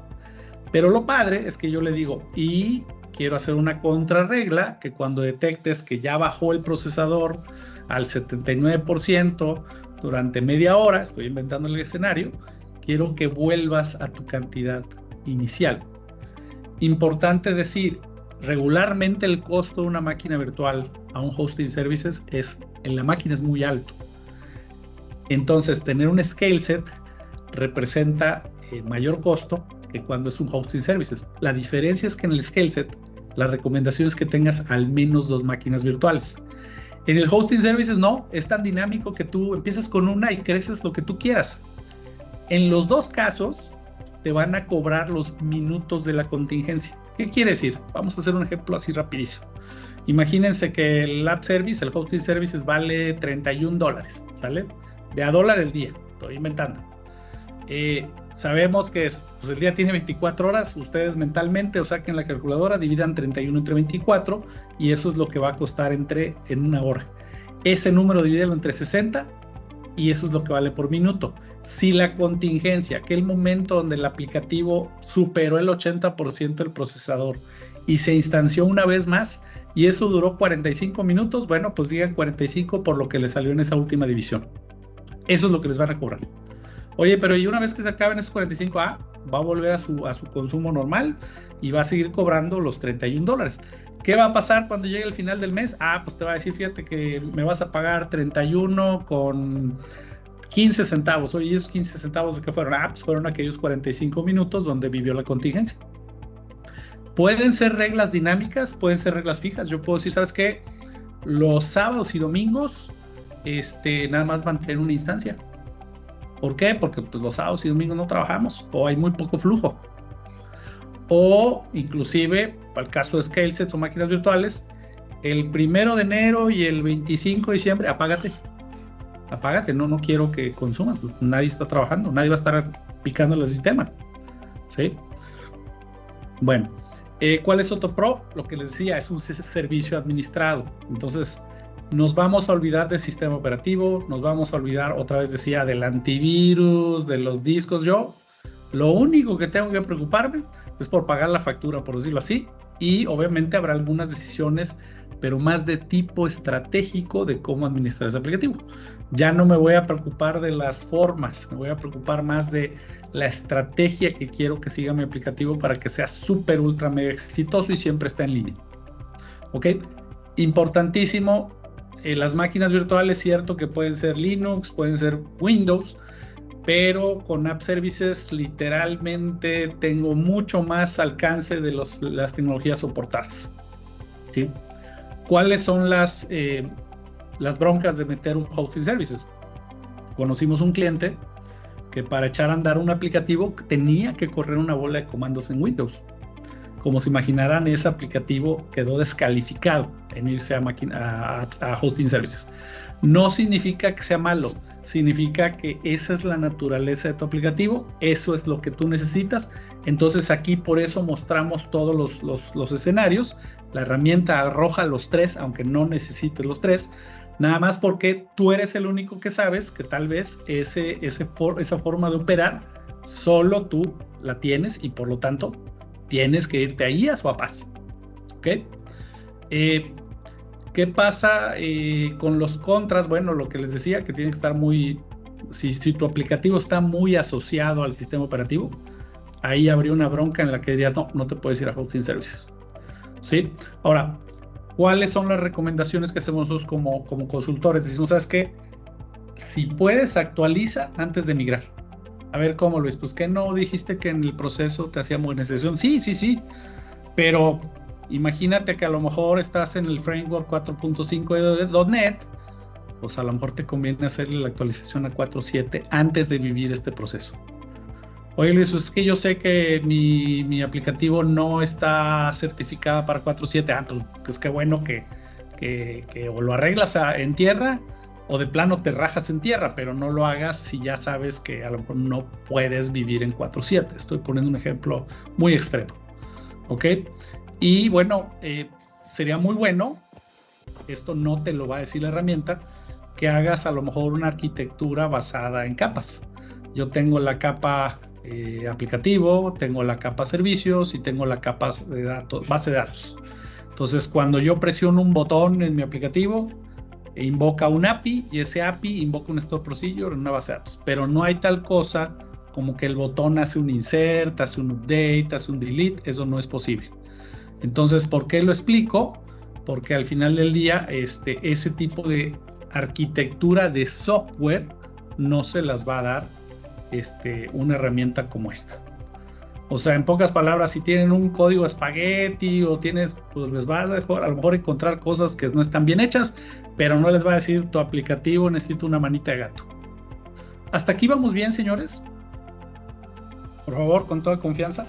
Pero lo padre es que yo le digo, y quiero hacer una contrarregla que cuando detectes que ya bajó el procesador al 79% durante media hora, estoy inventando el escenario, quiero que vuelvas a tu cantidad inicial. Importante decir, regularmente el costo de una máquina virtual a un hosting services en la máquina es muy alto. Entonces, tener un scale set representa mayor costo que cuando es un hosting services. La diferencia es que en el scale set, la recomendación es que tengas al menos 2 máquinas virtuales. En el hosting services no, es tan dinámico que tú empiezas con una y creces lo que tú quieras. En los dos casos, te van a cobrar los minutos de la contingencia. ¿Qué quiere decir? Vamos a hacer un ejemplo así rapidísimo. Imagínense que el app service, el hosting services vale $31, ¿sale? De a dólar el día, estoy inventando. Sabemos que pues el día tiene 24 horas, ustedes mentalmente o saquen la calculadora, dividan 31 entre 24 y eso es lo que va a costar en una hora. Ese número divídelo entre 60 y eso es lo que vale por minuto. Si la contingencia, aquel momento donde el aplicativo superó el 80% del procesador y se instanció una vez más y eso duró 45 minutos, bueno, pues digan 45 por lo que le salió en esa última división. Eso es lo que les van a cobrar. Oye, pero y una vez que se acaben esos 45, va a volver a su consumo normal y va a seguir cobrando los $31. ¿Qué va a pasar cuando llegue el final del mes? Pues te va a decir, fíjate que me vas a pagar 31 con 15 centavos. Oye, ¿y esos 15 centavos de qué fueron? Pues fueron aquellos 45 minutos donde vivió la contingencia. Pueden ser reglas dinámicas, pueden ser reglas fijas. Yo puedo decir, ¿sabes qué? Los sábados y domingos, nada más mantener una instancia. ¿Por qué? Porque pues, los sábados y domingos no trabajamos o hay muy poco flujo. O inclusive, para el caso de scale sets o máquinas virtuales, el 1 de enero y el 25 de diciembre, apágate, no quiero que consumas, nadie está trabajando, nadie va a estar picando el sistema, ¿sí? Bueno, ¿cuál es otro pro? Lo que les decía, es un servicio administrado. Entonces, nos vamos a olvidar del sistema operativo, nos vamos a olvidar, otra vez decía, del antivirus, de los discos. Yo, lo único que tengo que preocuparme es por pagar la factura, por decirlo así, y obviamente habrá algunas decisiones, pero más de tipo estratégico de cómo administrar ese aplicativo. Ya no me voy a preocupar de las formas, me voy a preocupar más de la estrategia que quiero que siga mi aplicativo para que sea súper, ultra, mega exitoso y siempre esté en línea. ¿Ok? Importantísimo, las máquinas virtuales, cierto que pueden ser Linux, pueden ser Windows, pero con App Services literalmente tengo mucho más alcance de las tecnologías soportadas. ¿Sí? ¿Cuáles son las broncas de meter un hosting services? Conocimos un cliente que para echar a andar un aplicativo tenía que correr una bola de comandos en Windows. Como se imaginarán, ese aplicativo quedó descalificado en irse a hosting services. No significa que sea malo, significa que esa es la naturaleza de tu aplicativo, eso es lo que tú necesitas. Entonces aquí por eso mostramos todos los escenarios. La herramienta arroja los tres, aunque no necesites los tres, nada más porque tú eres el único que sabes que tal vez esa forma de operar solo tú la tienes y por lo tanto tienes que irte ahí a su paz. ¿Ok? ¿Qué pasa con los contras? Bueno, lo que les decía, que tiene que estar muy... Si tu aplicativo está muy asociado al sistema operativo, ahí habría una bronca en la que dirías, no te puedes ir a hosting services. ¿Sí? Ahora, ¿cuáles son las recomendaciones que hacemos nosotros como consultores? Decimos, ¿sabes qué? Si puedes, actualiza antes de migrar. A ver, ¿cómo, Luis? Pues que no dijiste que en el proceso te hacía modernización. Sí, pero imagínate que a lo mejor estás en el framework 4.5 de .NET, pues a lo mejor te conviene hacerle la actualización a 4.7 antes de vivir este proceso. Oye, Luis, pues es que yo sé que mi aplicativo no está certificada para 4.7. Pues qué bueno que o lo arreglas en tierra o de plano te rajas en tierra, pero no lo hagas si ya sabes que a lo mejor no puedes vivir en 4.7. Estoy poniendo un ejemplo muy extremo. ¿Ok? Y bueno, sería muy bueno, esto no te lo va a decir la herramienta, que hagas a lo mejor una arquitectura basada en capas. Yo tengo la capa aplicativo, tengo la capa servicios y tengo la capa de datos, base de datos. Entonces, cuando yo presiono un botón en mi aplicativo, invoca un API y ese API invoca un store procedure en una base de datos. Pero no hay tal cosa como que el botón hace un insert, hace un update, hace un delete. Eso no es posible. Entonces, ¿por qué lo explico? Porque al final del día, ese tipo de arquitectura de software no se las va a dar una herramienta como esta. O sea, en pocas palabras, si tienen un código espagueti o pues les va a lo mejor encontrar cosas que no están bien hechas, pero no les va a decir tu aplicativo necesita una manita de gato. ¿Hasta aquí vamos bien, señores? Por favor, con toda confianza.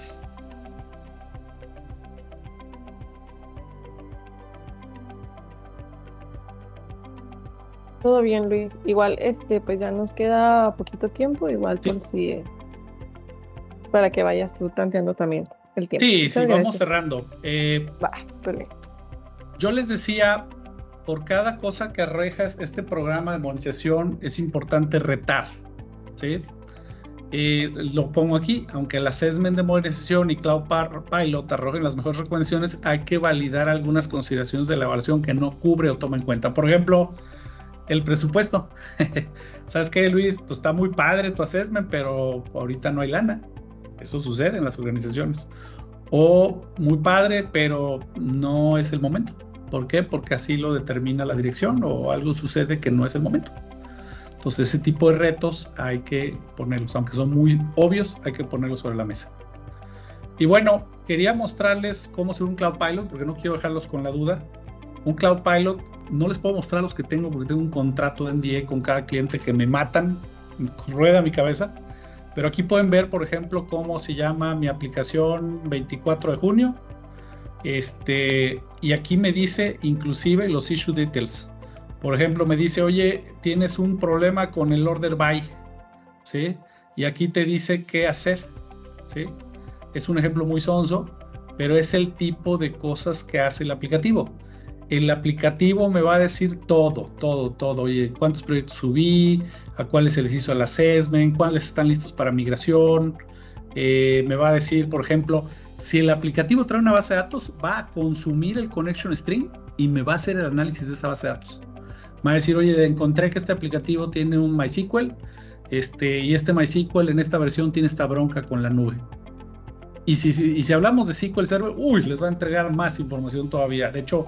Todo bien, Luis. Igual, pues ya nos queda poquito tiempo, igual Sí. por si, para que vayas tú tanteando también el tiempo. Sí, Muchas vamos gracias. cerrando. Va, súper bien. Yo les decía, por cada cosa que arrojas este programa de monetización es importante retar, ¿sí? Lo pongo aquí, aunque el assessment de monetización y Cloud Pilot arrojen las mejores recomendaciones, hay que validar algunas consideraciones de la evaluación que no cubre o toma en cuenta. Por ejemplo, el presupuesto. ¿Sabes qué, Luis? Pues está muy padre tu assessment, pero ahorita no hay lana. Eso sucede en las organizaciones. O muy padre, pero no es el momento. ¿Por qué? Porque así lo determina la dirección o algo sucede que no es el momento. Entonces ese tipo de retos hay que ponerlos, aunque son muy obvios, hay que ponerlos sobre la mesa. Y bueno, quería mostrarles cómo hacer un Cloud Pilot, porque no quiero dejarlos con la duda. Un Cloud Pilot, no les puedo mostrar los que tengo porque tengo un contrato de NDA con cada cliente que me matan, rueda mi cabeza. Pero aquí pueden ver, por ejemplo, cómo se llama mi aplicación 24 de junio. Y aquí me dice inclusive los issue details. Por ejemplo, me dice, oye, tienes un problema con el order by, ¿sí? Y aquí te dice qué hacer, ¿sí? Es un ejemplo muy sonso, pero es el tipo de cosas que hace el aplicativo. El aplicativo me va a decir todo. Oye, ¿cuántos proyectos subí? ¿A cuáles se les hizo el assessment? ¿Cuáles están listos para migración? Me va a decir, por ejemplo, si el aplicativo trae una base de datos, va a consumir el connection string y me va a hacer el análisis de esa base de datos. Me va a decir, oye, encontré que este aplicativo tiene un MySQL, y este MySQL en esta versión tiene esta bronca con la nube. Y si hablamos de SQL Server, les va a entregar más información todavía. De hecho,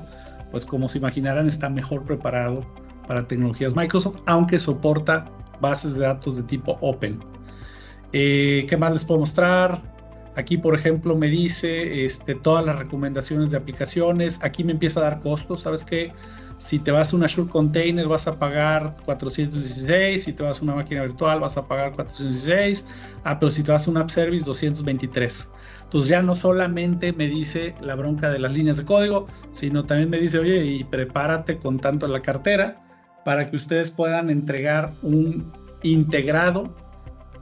pues como se imaginarán, está mejor preparado para tecnologías Microsoft, aunque soporta bases de datos de tipo Open. ¿Qué más les puedo mostrar? Aquí, por ejemplo, me dice todas las recomendaciones de aplicaciones. Aquí me empieza a dar costos. ¿Sabes qué? Si te vas a un Azure Container vas a pagar 416. Si te vas a una máquina virtual vas a pagar 416. Pero si te vas a un App Service, 223. Entonces ya no solamente me dice la bronca de las líneas de código, sino también me dice, oye, y prepárate con tanto en la cartera para que ustedes puedan entregar un integrado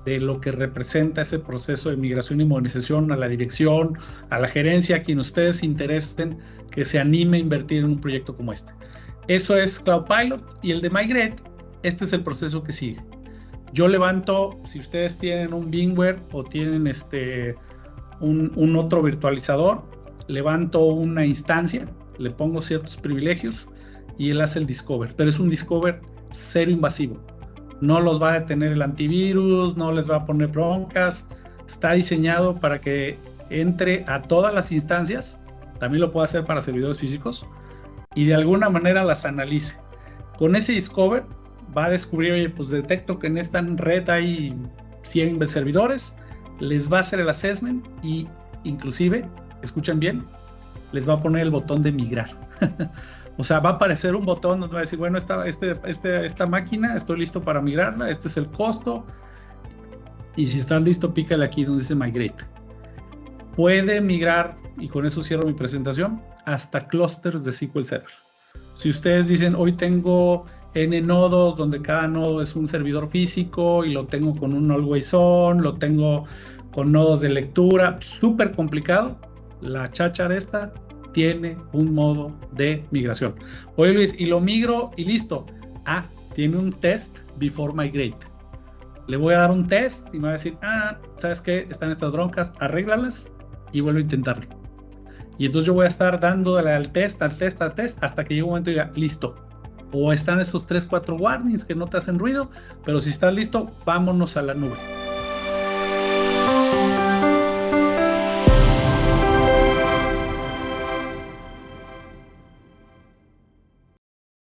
de lo que representa ese proceso de migración y modernización a la dirección, a la gerencia, a quien ustedes interesen que se anime a invertir en un proyecto como este. Eso es Cloud Pilot. Y el de Migrate, este es el proceso que sigue. Yo levanto, si ustedes tienen un VMware o tienen un otro virtualizador, levanto una instancia, le pongo ciertos privilegios y él hace el discover, pero es un discover cero invasivo. No los va a detener el antivirus, no les va a poner broncas. Está diseñado para que entre a todas las instancias, también lo puede hacer para servidores físicos, y de alguna manera las analice. Con ese discover va a descubrir, oye, pues detecto que en esta red hay 100 servidores, les va a hacer el assessment y inclusive, escuchen bien, les va a poner el botón de migrar. O sea, va a aparecer un botón donde va a decir, bueno, esta máquina, estoy listo para migrarla, este es el costo, y si estás listo, pícale aquí donde dice Migrate. Puede migrar, y con eso cierro mi presentación, hasta clusters de SQL Server. Si ustedes dicen, hoy tengo N nodos, donde cada nodo es un servidor físico, y lo tengo con un always on, lo tengo con nodos de lectura, súper complicado, la cháchara esta tiene un modo de migración. Oye Luis, y lo migro y listo. Tiene un test before migrate. Le voy a dar un test y me va a decir, ¿sabes qué? Están estas broncas, arréglalas y vuelvo a intentarlo. Y entonces yo voy a estar dándole al test, hasta que llegue un momento y diga, listo. O están estos 3-4 warnings que no te hacen ruido, pero si estás listo, vámonos a la nube.